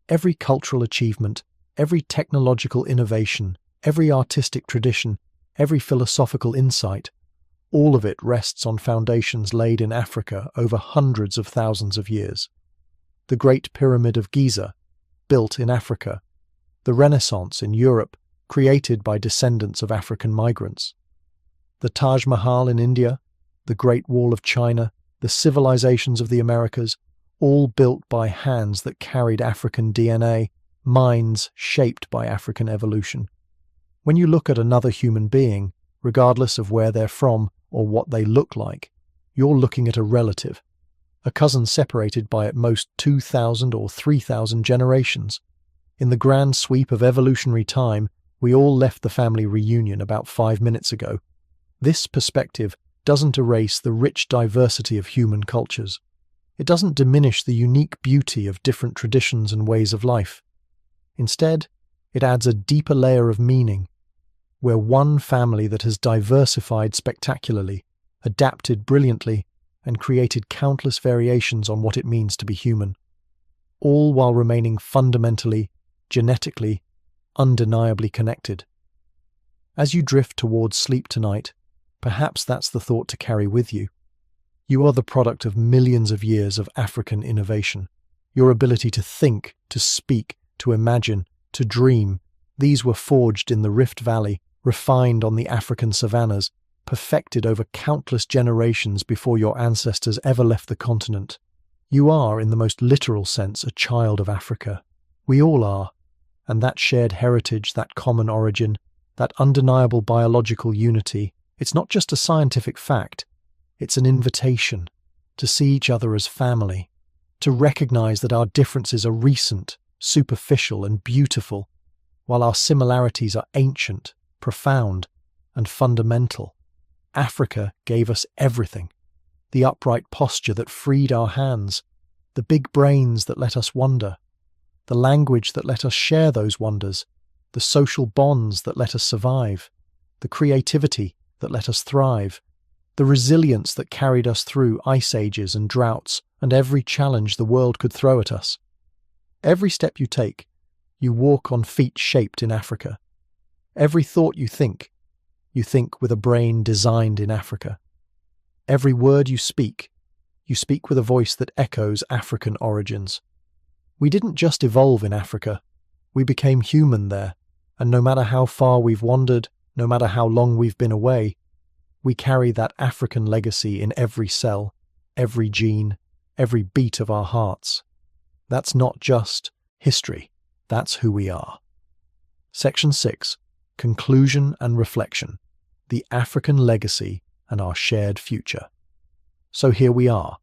Every cultural achievement, every technological innovation, every artistic tradition, every philosophical insight, all of it rests on foundations laid in Africa over hundreds of thousands of years. The Great Pyramid of Giza, built in Africa. The Renaissance in Europe, created by descendants of African migrants. The Taj Mahal in India, the Great Wall of China, the civilizations of the Americas, all built by hands that carried African DNA, minds shaped by African evolution. When you look at another human being, regardless of where they're from or what they look like, you're looking at a relative, a cousin separated by at most 2,000 or 3,000 generations. In the grand sweep of evolutionary time, we all left the family reunion about 5 minutes ago. This perspective doesn't erase the rich diversity of human cultures. It doesn't diminish the unique beauty of different traditions and ways of life. Instead, it adds a deeper layer of meaning. We're one family that has diversified spectacularly, adapted brilliantly, and created countless variations on what it means to be human, all while remaining fundamentally, genetically, undeniably connected. As you drift towards sleep tonight, perhaps that's the thought to carry with you. You are the product of millions of years of African innovation. Your ability to think, to speak, to imagine, to dream, these were forged in the Rift Valley, refined on the African savannas, perfected over countless generations before your ancestors ever left the continent. You are, in the most literal sense, a child of Africa. We all are. And that shared heritage, that common origin, that undeniable biological unity, it's not just a scientific fact, it's an invitation to see each other as family, to recognize that our differences are recent, superficial, and beautiful, while our similarities are ancient, profound, and fundamental. Africa gave us everything: the upright posture that freed our hands, the big brains that let us wonder, the language that let us share those wonders, the social bonds that let us survive, the creativity that let us thrive, the resilience that carried us through ice ages and droughts and every challenge the world could throw at us. Every step you take, you walk on feet shaped in Africa. Every thought you think with a brain designed in Africa. Every word you speak with a voice that echoes African origins. We didn't just evolve in Africa, we became human there, and no matter how far we've wandered, no matter how long we've been away, we carry that African legacy in every cell, every gene, every beat of our hearts. That's not just history, that's who we are. Section 6. Conclusion and Reflection. The African Legacy and Our Shared Future. So here we are.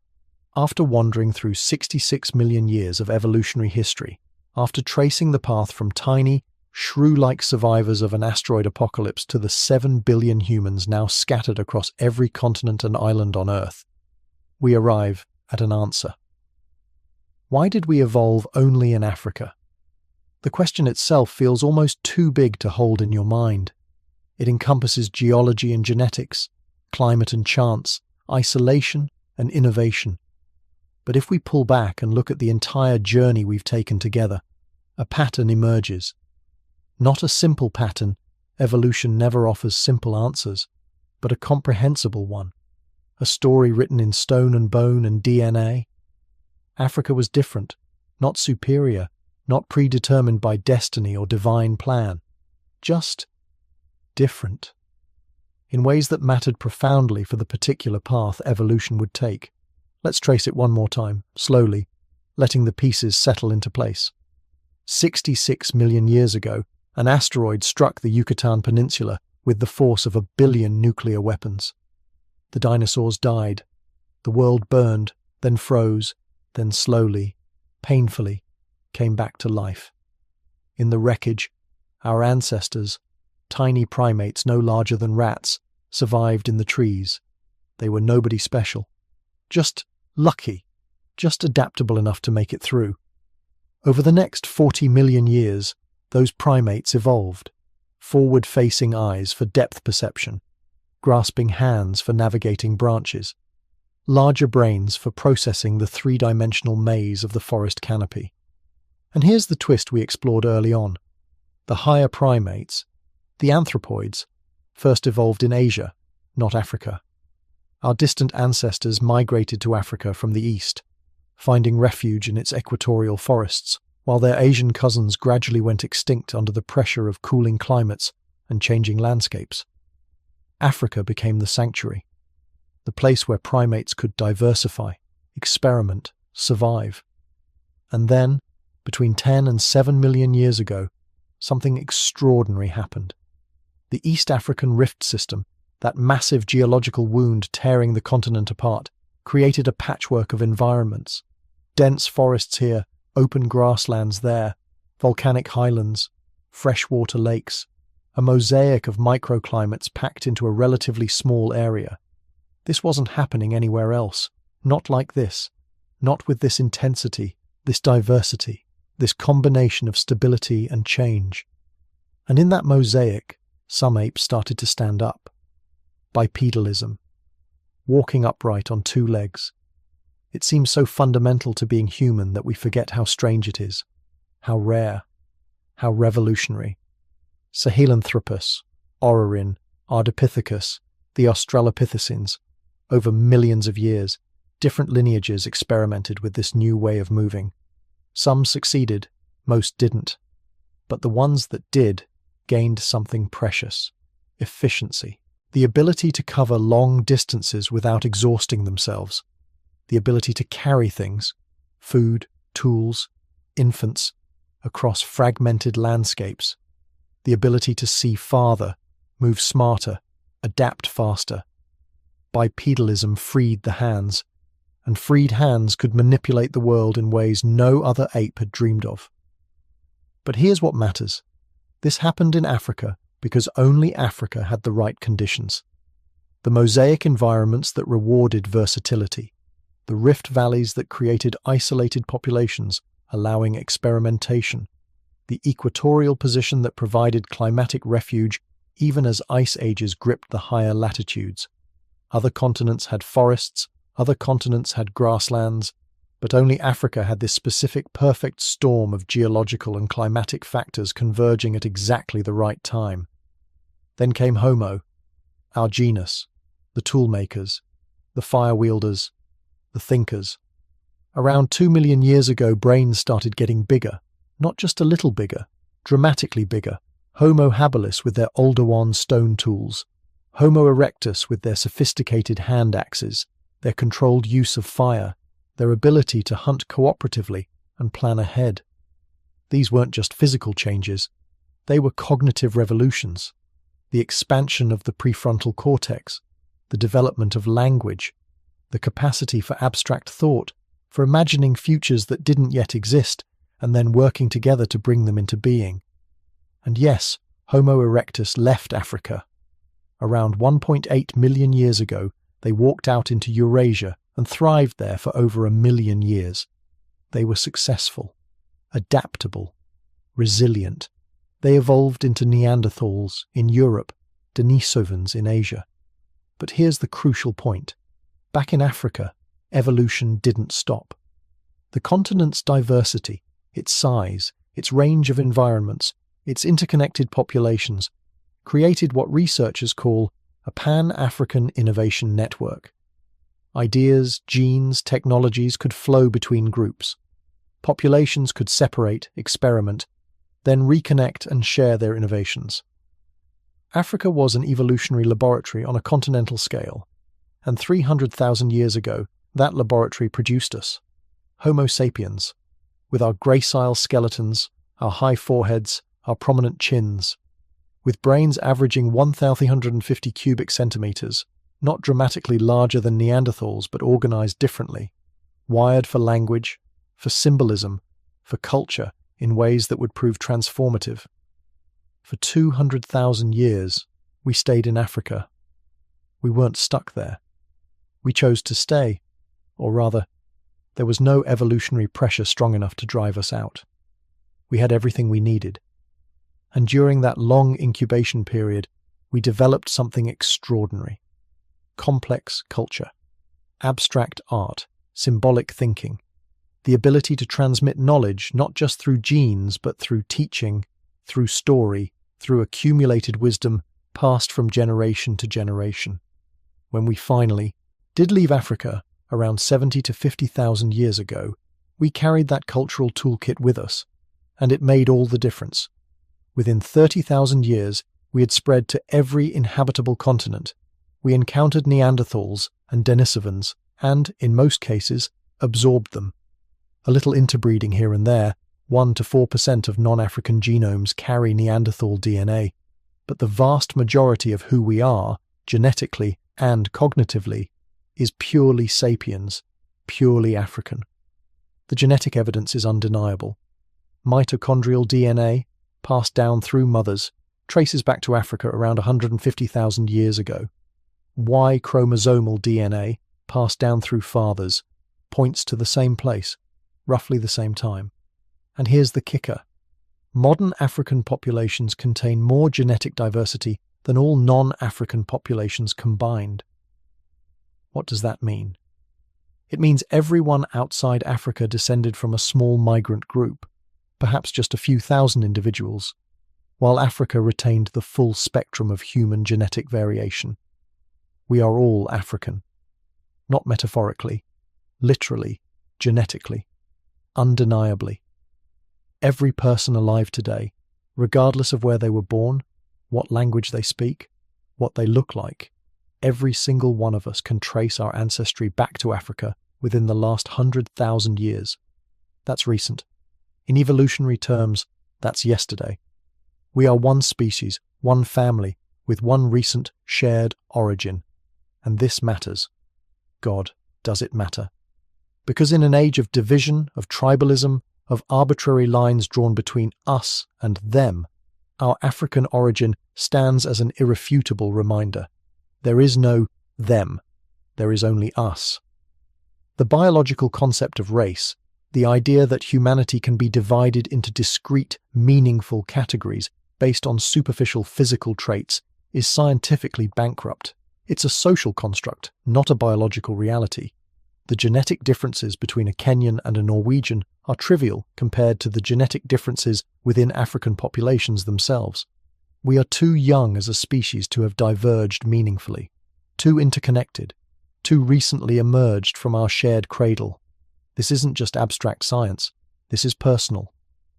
After wandering through 66 million years of evolutionary history, after tracing the path from tiny, shrew-like survivors of an asteroid apocalypse to the 7 billion humans now scattered across every continent and island on Earth, we arrive at an answer. Why did we evolve only in Africa? The question itself feels almost too big to hold in your mind. It encompasses geology and genetics, climate and chance, isolation and innovation. But if we pull back and look at the entire journey we've taken together, a pattern emerges. Not a simple pattern, evolution never offers simple answers, but a comprehensible one. A story written in stone and bone and DNA. Africa was different, not superior, not predetermined by destiny or divine plan. Just different. In ways that mattered profoundly for the particular path evolution would take. Let's trace it one more time, slowly, letting the pieces settle into place. 66 million years ago, an asteroid struck the Yucatan Peninsula with the force of 1 billion nuclear weapons. The dinosaurs died. The world burned, then froze, then slowly, painfully, came back to life. In the wreckage, our ancestors, tiny primates no larger than rats, survived in the trees. They were nobody special. Just lucky, just adaptable enough to make it through. Over the next 40 million years, those primates evolved. Forward-facing eyes for depth perception, grasping hands for navigating branches, larger brains for processing the three-dimensional maze of the forest canopy. And here's the twist we explored early on. The higher primates, the anthropoids, first evolved in Asia, not Africa. Our distant ancestors migrated to Africa from the east, finding refuge in its equatorial forests, while their Asian cousins gradually went extinct under the pressure of cooling climates and changing landscapes. Africa became the sanctuary, the place where primates could diversify, experiment, survive. And then, between 10 and 7 million years ago, something extraordinary happened. The East African Rift System, that massive geological wound tearing the continent apart, created a patchwork of environments. Dense forests here, open grasslands there, volcanic highlands, freshwater lakes, a mosaic of microclimates packed into a relatively small area. This wasn't happening anywhere else. Not like this. Not with this intensity, this diversity, this combination of stability and change. And in that mosaic, some apes started to stand up. Bipedalism. Walking upright on 2 legs. It seems so fundamental to being human that we forget how strange it is, how rare, how revolutionary. Sahelanthropus, Orrorin, Ardipithecus, the Australopithecines. Over millions of years, different lineages experimented with this new way of moving. Some succeeded, most didn't. But the ones that did gained something precious: efficiency. The ability to cover long distances without exhausting themselves. The ability to carry things, food, tools, infants, across fragmented landscapes. The ability to see farther, move smarter, adapt faster. Bipedalism freed the hands. and freed hands could manipulate the world in ways no other ape had dreamed of. But here's what matters. This happened in Africa because only Africa had the right conditions. The mosaic environments that rewarded versatility, the rift valleys that created isolated populations, allowing experimentation, the equatorial position that provided climatic refuge even as ice ages gripped the higher latitudes. Other continents had forests, other continents had grasslands, but only Africa had this specific perfect storm of geological and climatic factors converging at exactly the right time. Then came Homo, our genus, the toolmakers, the fire-wielders, the thinkers. Around 2 million years ago, brains started getting bigger, not just a little bigger, dramatically bigger. Homo habilis with their Oldowan stone tools, Homo erectus with their sophisticated hand axes, their controlled use of fire, their ability to hunt cooperatively and plan ahead. These weren't just physical changes, they were cognitive revolutions. The expansion of the prefrontal cortex, the development of language, the capacity for abstract thought, for imagining futures that didn't yet exist and then working together to bring them into being. And yes, Homo erectus left Africa. Around 1.8 million years ago, they walked out into Eurasia and thrived there for over 1 million years. They were successful, adaptable, resilient. They evolved into Neanderthals in Europe, Denisovans in Asia. But here's the crucial point. Back in Africa, evolution didn't stop. The continent's diversity, its size, its range of environments, its interconnected populations, created what researchers call a Pan-African innovation network. Ideas, genes, technologies could flow between groups. Populations could separate, experiment, then reconnect and share their innovations. Africa was an evolutionary laboratory on a continental scale, and 300,000 years ago, that laboratory produced us, Homo sapiens, with our gracile skeletons, our high foreheads, our prominent chins, with brains averaging 1,350 cubic centimeters, not dramatically larger than Neanderthals but organized differently, wired for language, for symbolism, for culture in ways that would prove transformative. For 200,000 years, we stayed in Africa. We weren't stuck there. We chose to stay, or rather, there was no evolutionary pressure strong enough to drive us out. We had everything we needed. And during that long incubation period, we developed something extraordinary. Complex culture, abstract art, symbolic thinking, the ability to transmit knowledge not just through genes but through teaching, through story, through accumulated wisdom passed from generation to generation. When we finally did leave Africa around 70 to 50,000 years ago, we carried that cultural toolkit with us, and it made all the difference. Within 30,000 years, we had spread to every inhabitable continent. We encountered Neanderthals and Denisovans, and, in most cases, absorbed them. A little interbreeding here and there, 1 to 4% of non-African genomes carry Neanderthal DNA, but the vast majority of who we are, genetically and cognitively, is purely sapiens, purely African. The genetic evidence is undeniable. Mitochondrial DNA, passed down through mothers, traces back to Africa around 150,000 years ago. Y chromosomal DNA, passed down through fathers, points to the same place, roughly the same time. And here's the kicker. Modern African populations contain more genetic diversity than all non-African populations combined. What does that mean? It means everyone outside Africa descended from a small migrant group, perhaps just a few thousand individuals, while Africa retained the full spectrum of human genetic variation. We are all African. Not metaphorically, literally, genetically, undeniably. Every person alive today, regardless of where they were born, what language they speak, what they look like, every single one of us can trace our ancestry back to Africa within the last 100,000 years. That's recent. In evolutionary terms, that's yesterday. We are one species, one family, with one recent shared origin. And this matters. God, does it matter? Because in an age of division, of tribalism, of arbitrary lines drawn between us and them, our African origin stands as an irrefutable reminder. There is no them, there is only us. The biological concept of race, the idea that humanity can be divided into discrete, meaningful categories based on superficial physical traits, is scientifically bankrupt. It's a social construct, not a biological reality. The genetic differences between a Kenyan and a Norwegian are trivial compared to the genetic differences within African populations themselves. We are too young as a species to have diverged meaningfully, too interconnected, too recently emerged from our shared cradle. This isn't just abstract science, this is personal.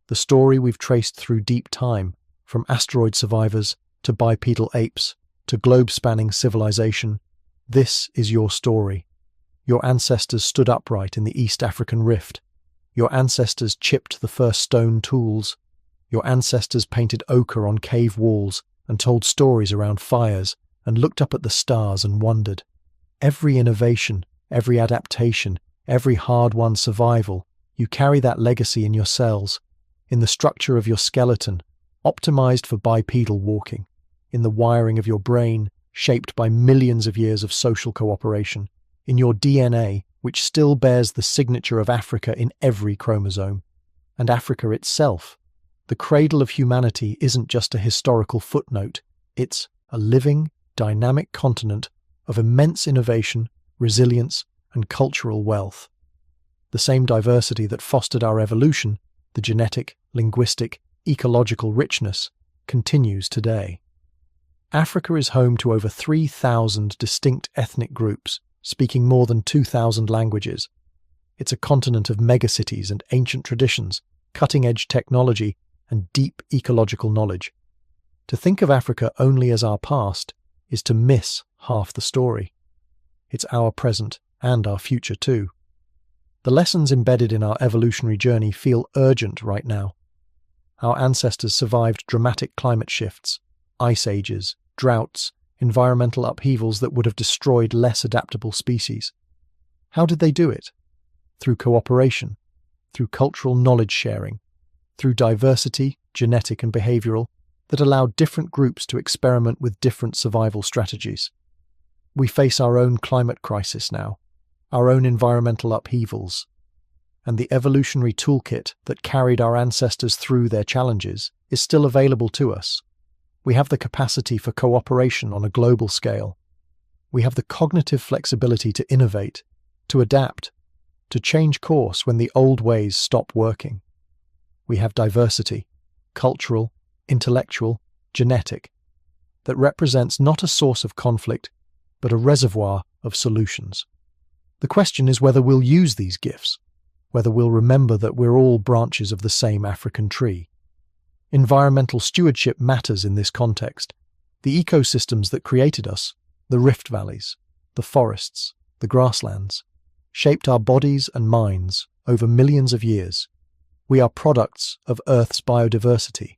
The story we've traced through deep time, from asteroid survivors to bipedal apes to globe-spanning civilization, this is your story. Your ancestors stood upright in the East African rift. Your ancestors chipped the first stone tools. Your ancestors painted ochre on cave walls and told stories around fires and looked up at the stars and wondered. Every innovation, every adaptation, every hard-won survival, you carry that legacy in your cells, in the structure of your skeleton, optimized for bipedal walking, in the wiring of your brain, shaped by millions of years of social cooperation, in your DNA, which still bears the signature of Africa in every chromosome. And Africa itself, the cradle of humanity, isn't just a historical footnote, it's a living, dynamic continent of immense innovation, resilience, and cultural wealth. The same diversity that fostered our evolution, the genetic, linguistic, ecological richness, continues today. Africa is home to over 3,000 distinct ethnic groups, speaking more than 2,000 languages. It's a continent of megacities and ancient traditions, cutting-edge technology, and deep ecological knowledge. To think of Africa only as our past is to miss half the story. It's our present and our future too. The lessons embedded in our evolutionary journey feel urgent right now. Our ancestors survived dramatic climate shifts, ice ages, droughts, environmental upheavals that would have destroyed less adaptable species. How did they do it? Through cooperation, through cultural knowledge sharing, through diversity, genetic and behavioral, that allowed different groups to experiment with different survival strategies. We face our own climate crisis now, our own environmental upheavals, and the evolutionary toolkit that carried our ancestors through their challenges is still available to us. We have the capacity for cooperation on a global scale. We have the cognitive flexibility to innovate, to adapt, to change course when the old ways stop working. We have diversity, cultural, intellectual, genetic, that represents not a source of conflict, but a reservoir of solutions. The question is whether we'll use these gifts, whether we'll remember that we're all branches of the same African tree. Environmental stewardship matters in this context. The ecosystems that created us, the rift valleys, the forests, the grasslands, shaped our bodies and minds over millions of years. We are products of Earth's biodiversity.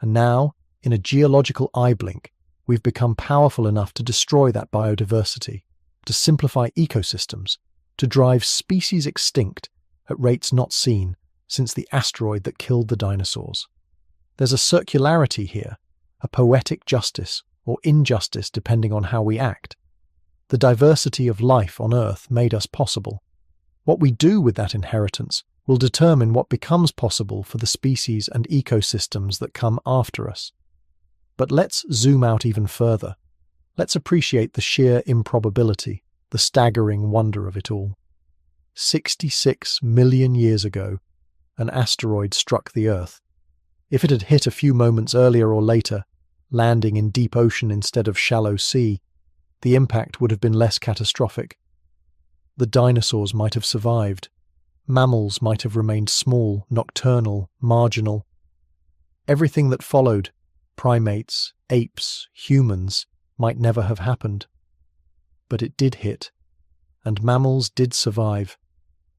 And now, in a geological eye blink, we've become powerful enough to destroy that biodiversity, to simplify ecosystems, to drive species extinct at rates not seen since the asteroid that killed the dinosaurs. There's a circularity here, a poetic justice or injustice depending on how we act. The diversity of life on Earth made us possible. What we do with that inheritance will determine what becomes possible for the species and ecosystems that come after us. But let's zoom out even further. Let's appreciate the sheer improbability, the staggering wonder of it all. 66 million years ago, an asteroid struck the Earth. If it had hit a few moments earlier or later, landing in deep ocean instead of shallow sea, the impact would have been less catastrophic. The dinosaurs might have survived. Mammals might have remained small, nocturnal, marginal. Everything that followed, primates, apes, humans, might never have happened. But it did hit, and mammals did survive,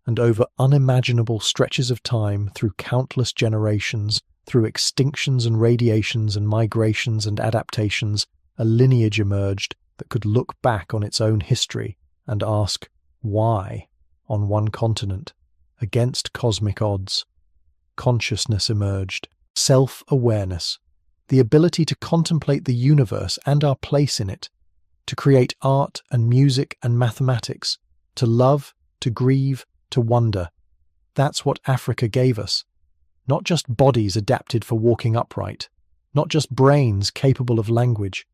and over unimaginable stretches of time, through countless generations, through extinctions and radiations and migrations and adaptations, a lineage emerged that could look back on its own history and ask, why? on one continent, against cosmic odds. Consciousness emerged, self-awareness, the ability to contemplate the universe and our place in it, to create art and music and mathematics, to love, to grieve, to wonder. That's what Africa gave us. Not just bodies adapted for walking upright, not just brains capable of language,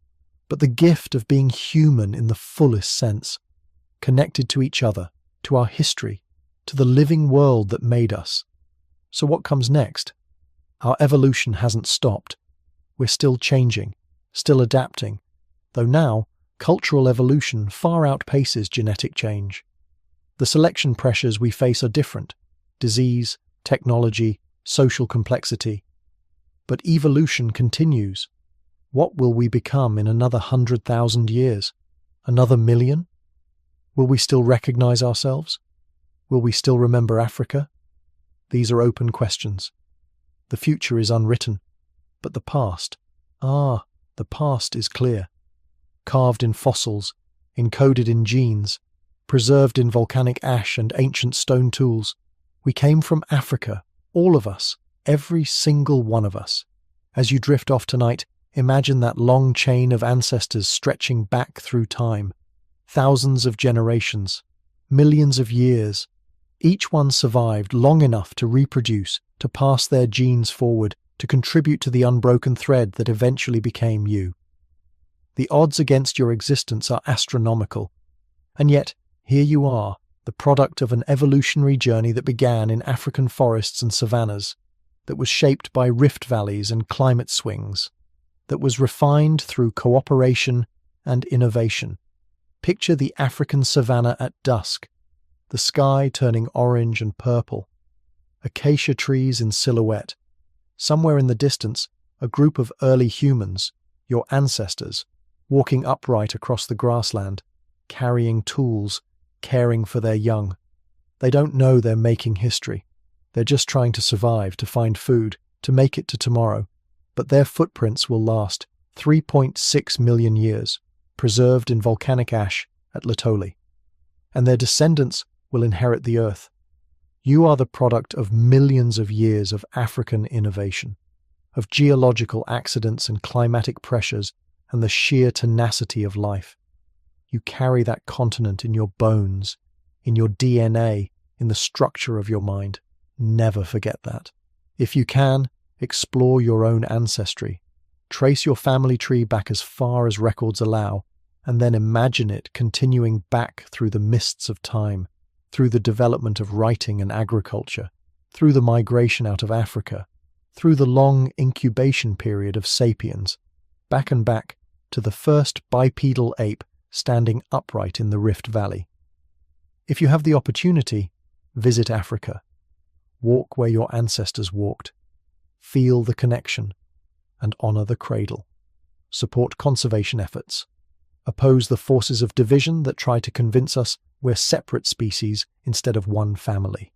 but the gift of being human in the fullest sense, connected to each other, to our history, to the living world that made us. So what comes next? Our evolution hasn't stopped. We're still changing, still adapting, though now cultural evolution far outpaces genetic change. The selection pressures we face are different: disease, technology, social complexity. But evolution continues. What will we become in another 100,000 years? Another million? Will we still recognize ourselves? Will we still remember Africa? These are open questions. The future is unwritten, but the past, the past is clear. Carved in fossils, encoded in genes, preserved in volcanic ash and ancient stone tools. We came from Africa, all of us, every single one of us. As you drift off tonight, imagine that long chain of ancestors stretching back through time. Thousands of generations, millions of years. Each one survived long enough to reproduce, to pass their genes forward, to contribute to the unbroken thread that eventually became you. The odds against your existence are astronomical. And yet, here you are, the product of an evolutionary journey that began in African forests and savannas, that was shaped by rift valleys and climate swings, that was refined through cooperation and innovation. Picture the African savanna at dusk, the sky turning orange and purple, acacia trees in silhouette. Somewhere in the distance, a group of early humans, your ancestors, walking upright across the grassland, carrying tools, caring for their young. They don't know they're making history. They're just trying to survive, to find food, to make it to tomorrow. But their footprints will last 3.6 million years, preserved in volcanic ash at Latoli. And their descendants will inherit the earth. You are the product of millions of years of African innovation, of geological accidents and climatic pressures and the sheer tenacity of life. You carry that continent in your bones, in your DNA, in the structure of your mind. Never forget that. If you can, explore your own ancestry. Trace your family tree back as far as records allow, and then imagine it continuing back through the mists of time, through the development of writing and agriculture, through the migration out of Africa, through the long incubation period of sapiens, back and back to the first bipedal ape standing upright in the Rift Valley. If you have the opportunity, visit Africa. Walk where your ancestors walked. Feel the connection and honor the cradle. Support conservation efforts. Oppose the forces of division that try to convince us we're separate species instead of one family.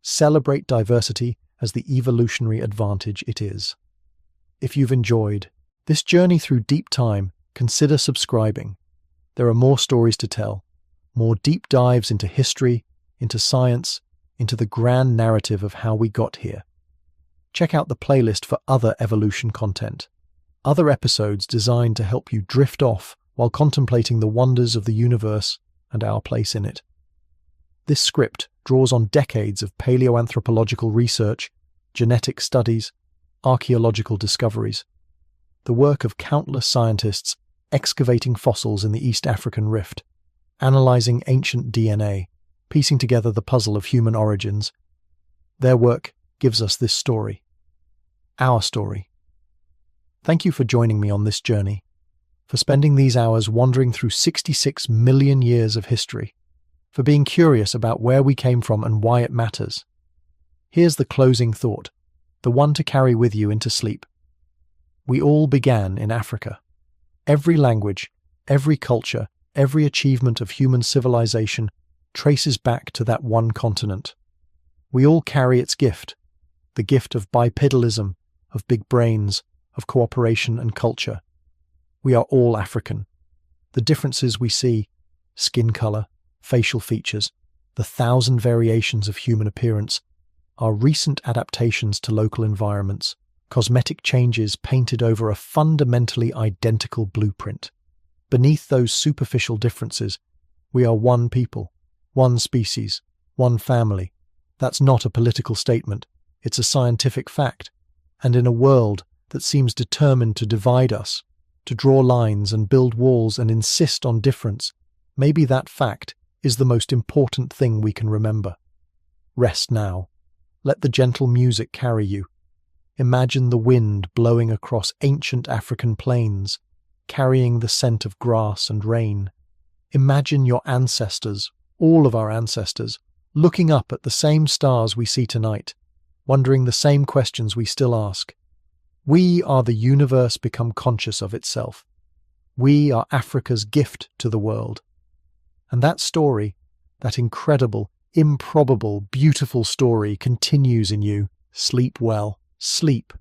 Celebrate diversity as the evolutionary advantage it is. If you've enjoyed this journey through deep time, consider subscribing. There are more stories to tell, more deep dives into history, into science, into the grand narrative of how we got here. Check out the playlist for other evolution content, other episodes designed to help you drift off while contemplating the wonders of the universe and our place in it. This script draws on decades of paleoanthropological research, genetic studies, archaeological discoveries, the work of countless scientists excavating fossils in the East African Rift, analyzing ancient DNA, piecing together the puzzle of human origins. Their work gives us this story, our story. Thank you for joining me on this journey, for spending these hours wandering through 66 million years of history, for being curious about where we came from and why it matters. Here's the closing thought, the one to carry with you into sleep. We all began in Africa. Every language, every culture, every achievement of human civilization traces back to that one continent. We all carry its gift, the gift of bipedalism, of big brains, of cooperation and culture. We are all African. The differences we see, skin color, facial features, the thousand variations of human appearance, are recent adaptations to local environments, cosmetic changes painted over a fundamentally identical blueprint. Beneath those superficial differences, we are one people, one species, one family. That's not a political statement, it's a scientific fact. And in a world that seems determined to divide us, to draw lines and build walls and insist on difference, maybe that fact is the most important thing we can remember. Rest now. Let the gentle music carry you. Imagine the wind blowing across ancient African plains, carrying the scent of grass and rain. Imagine your ancestors, all of our ancestors, looking up at the same stars we see tonight, wondering the same questions we still ask. We are the universe become conscious of itself. We are Africa's gift to the world. And that story, that incredible, improbable, beautiful story continues in you. Sleep well. Sleep.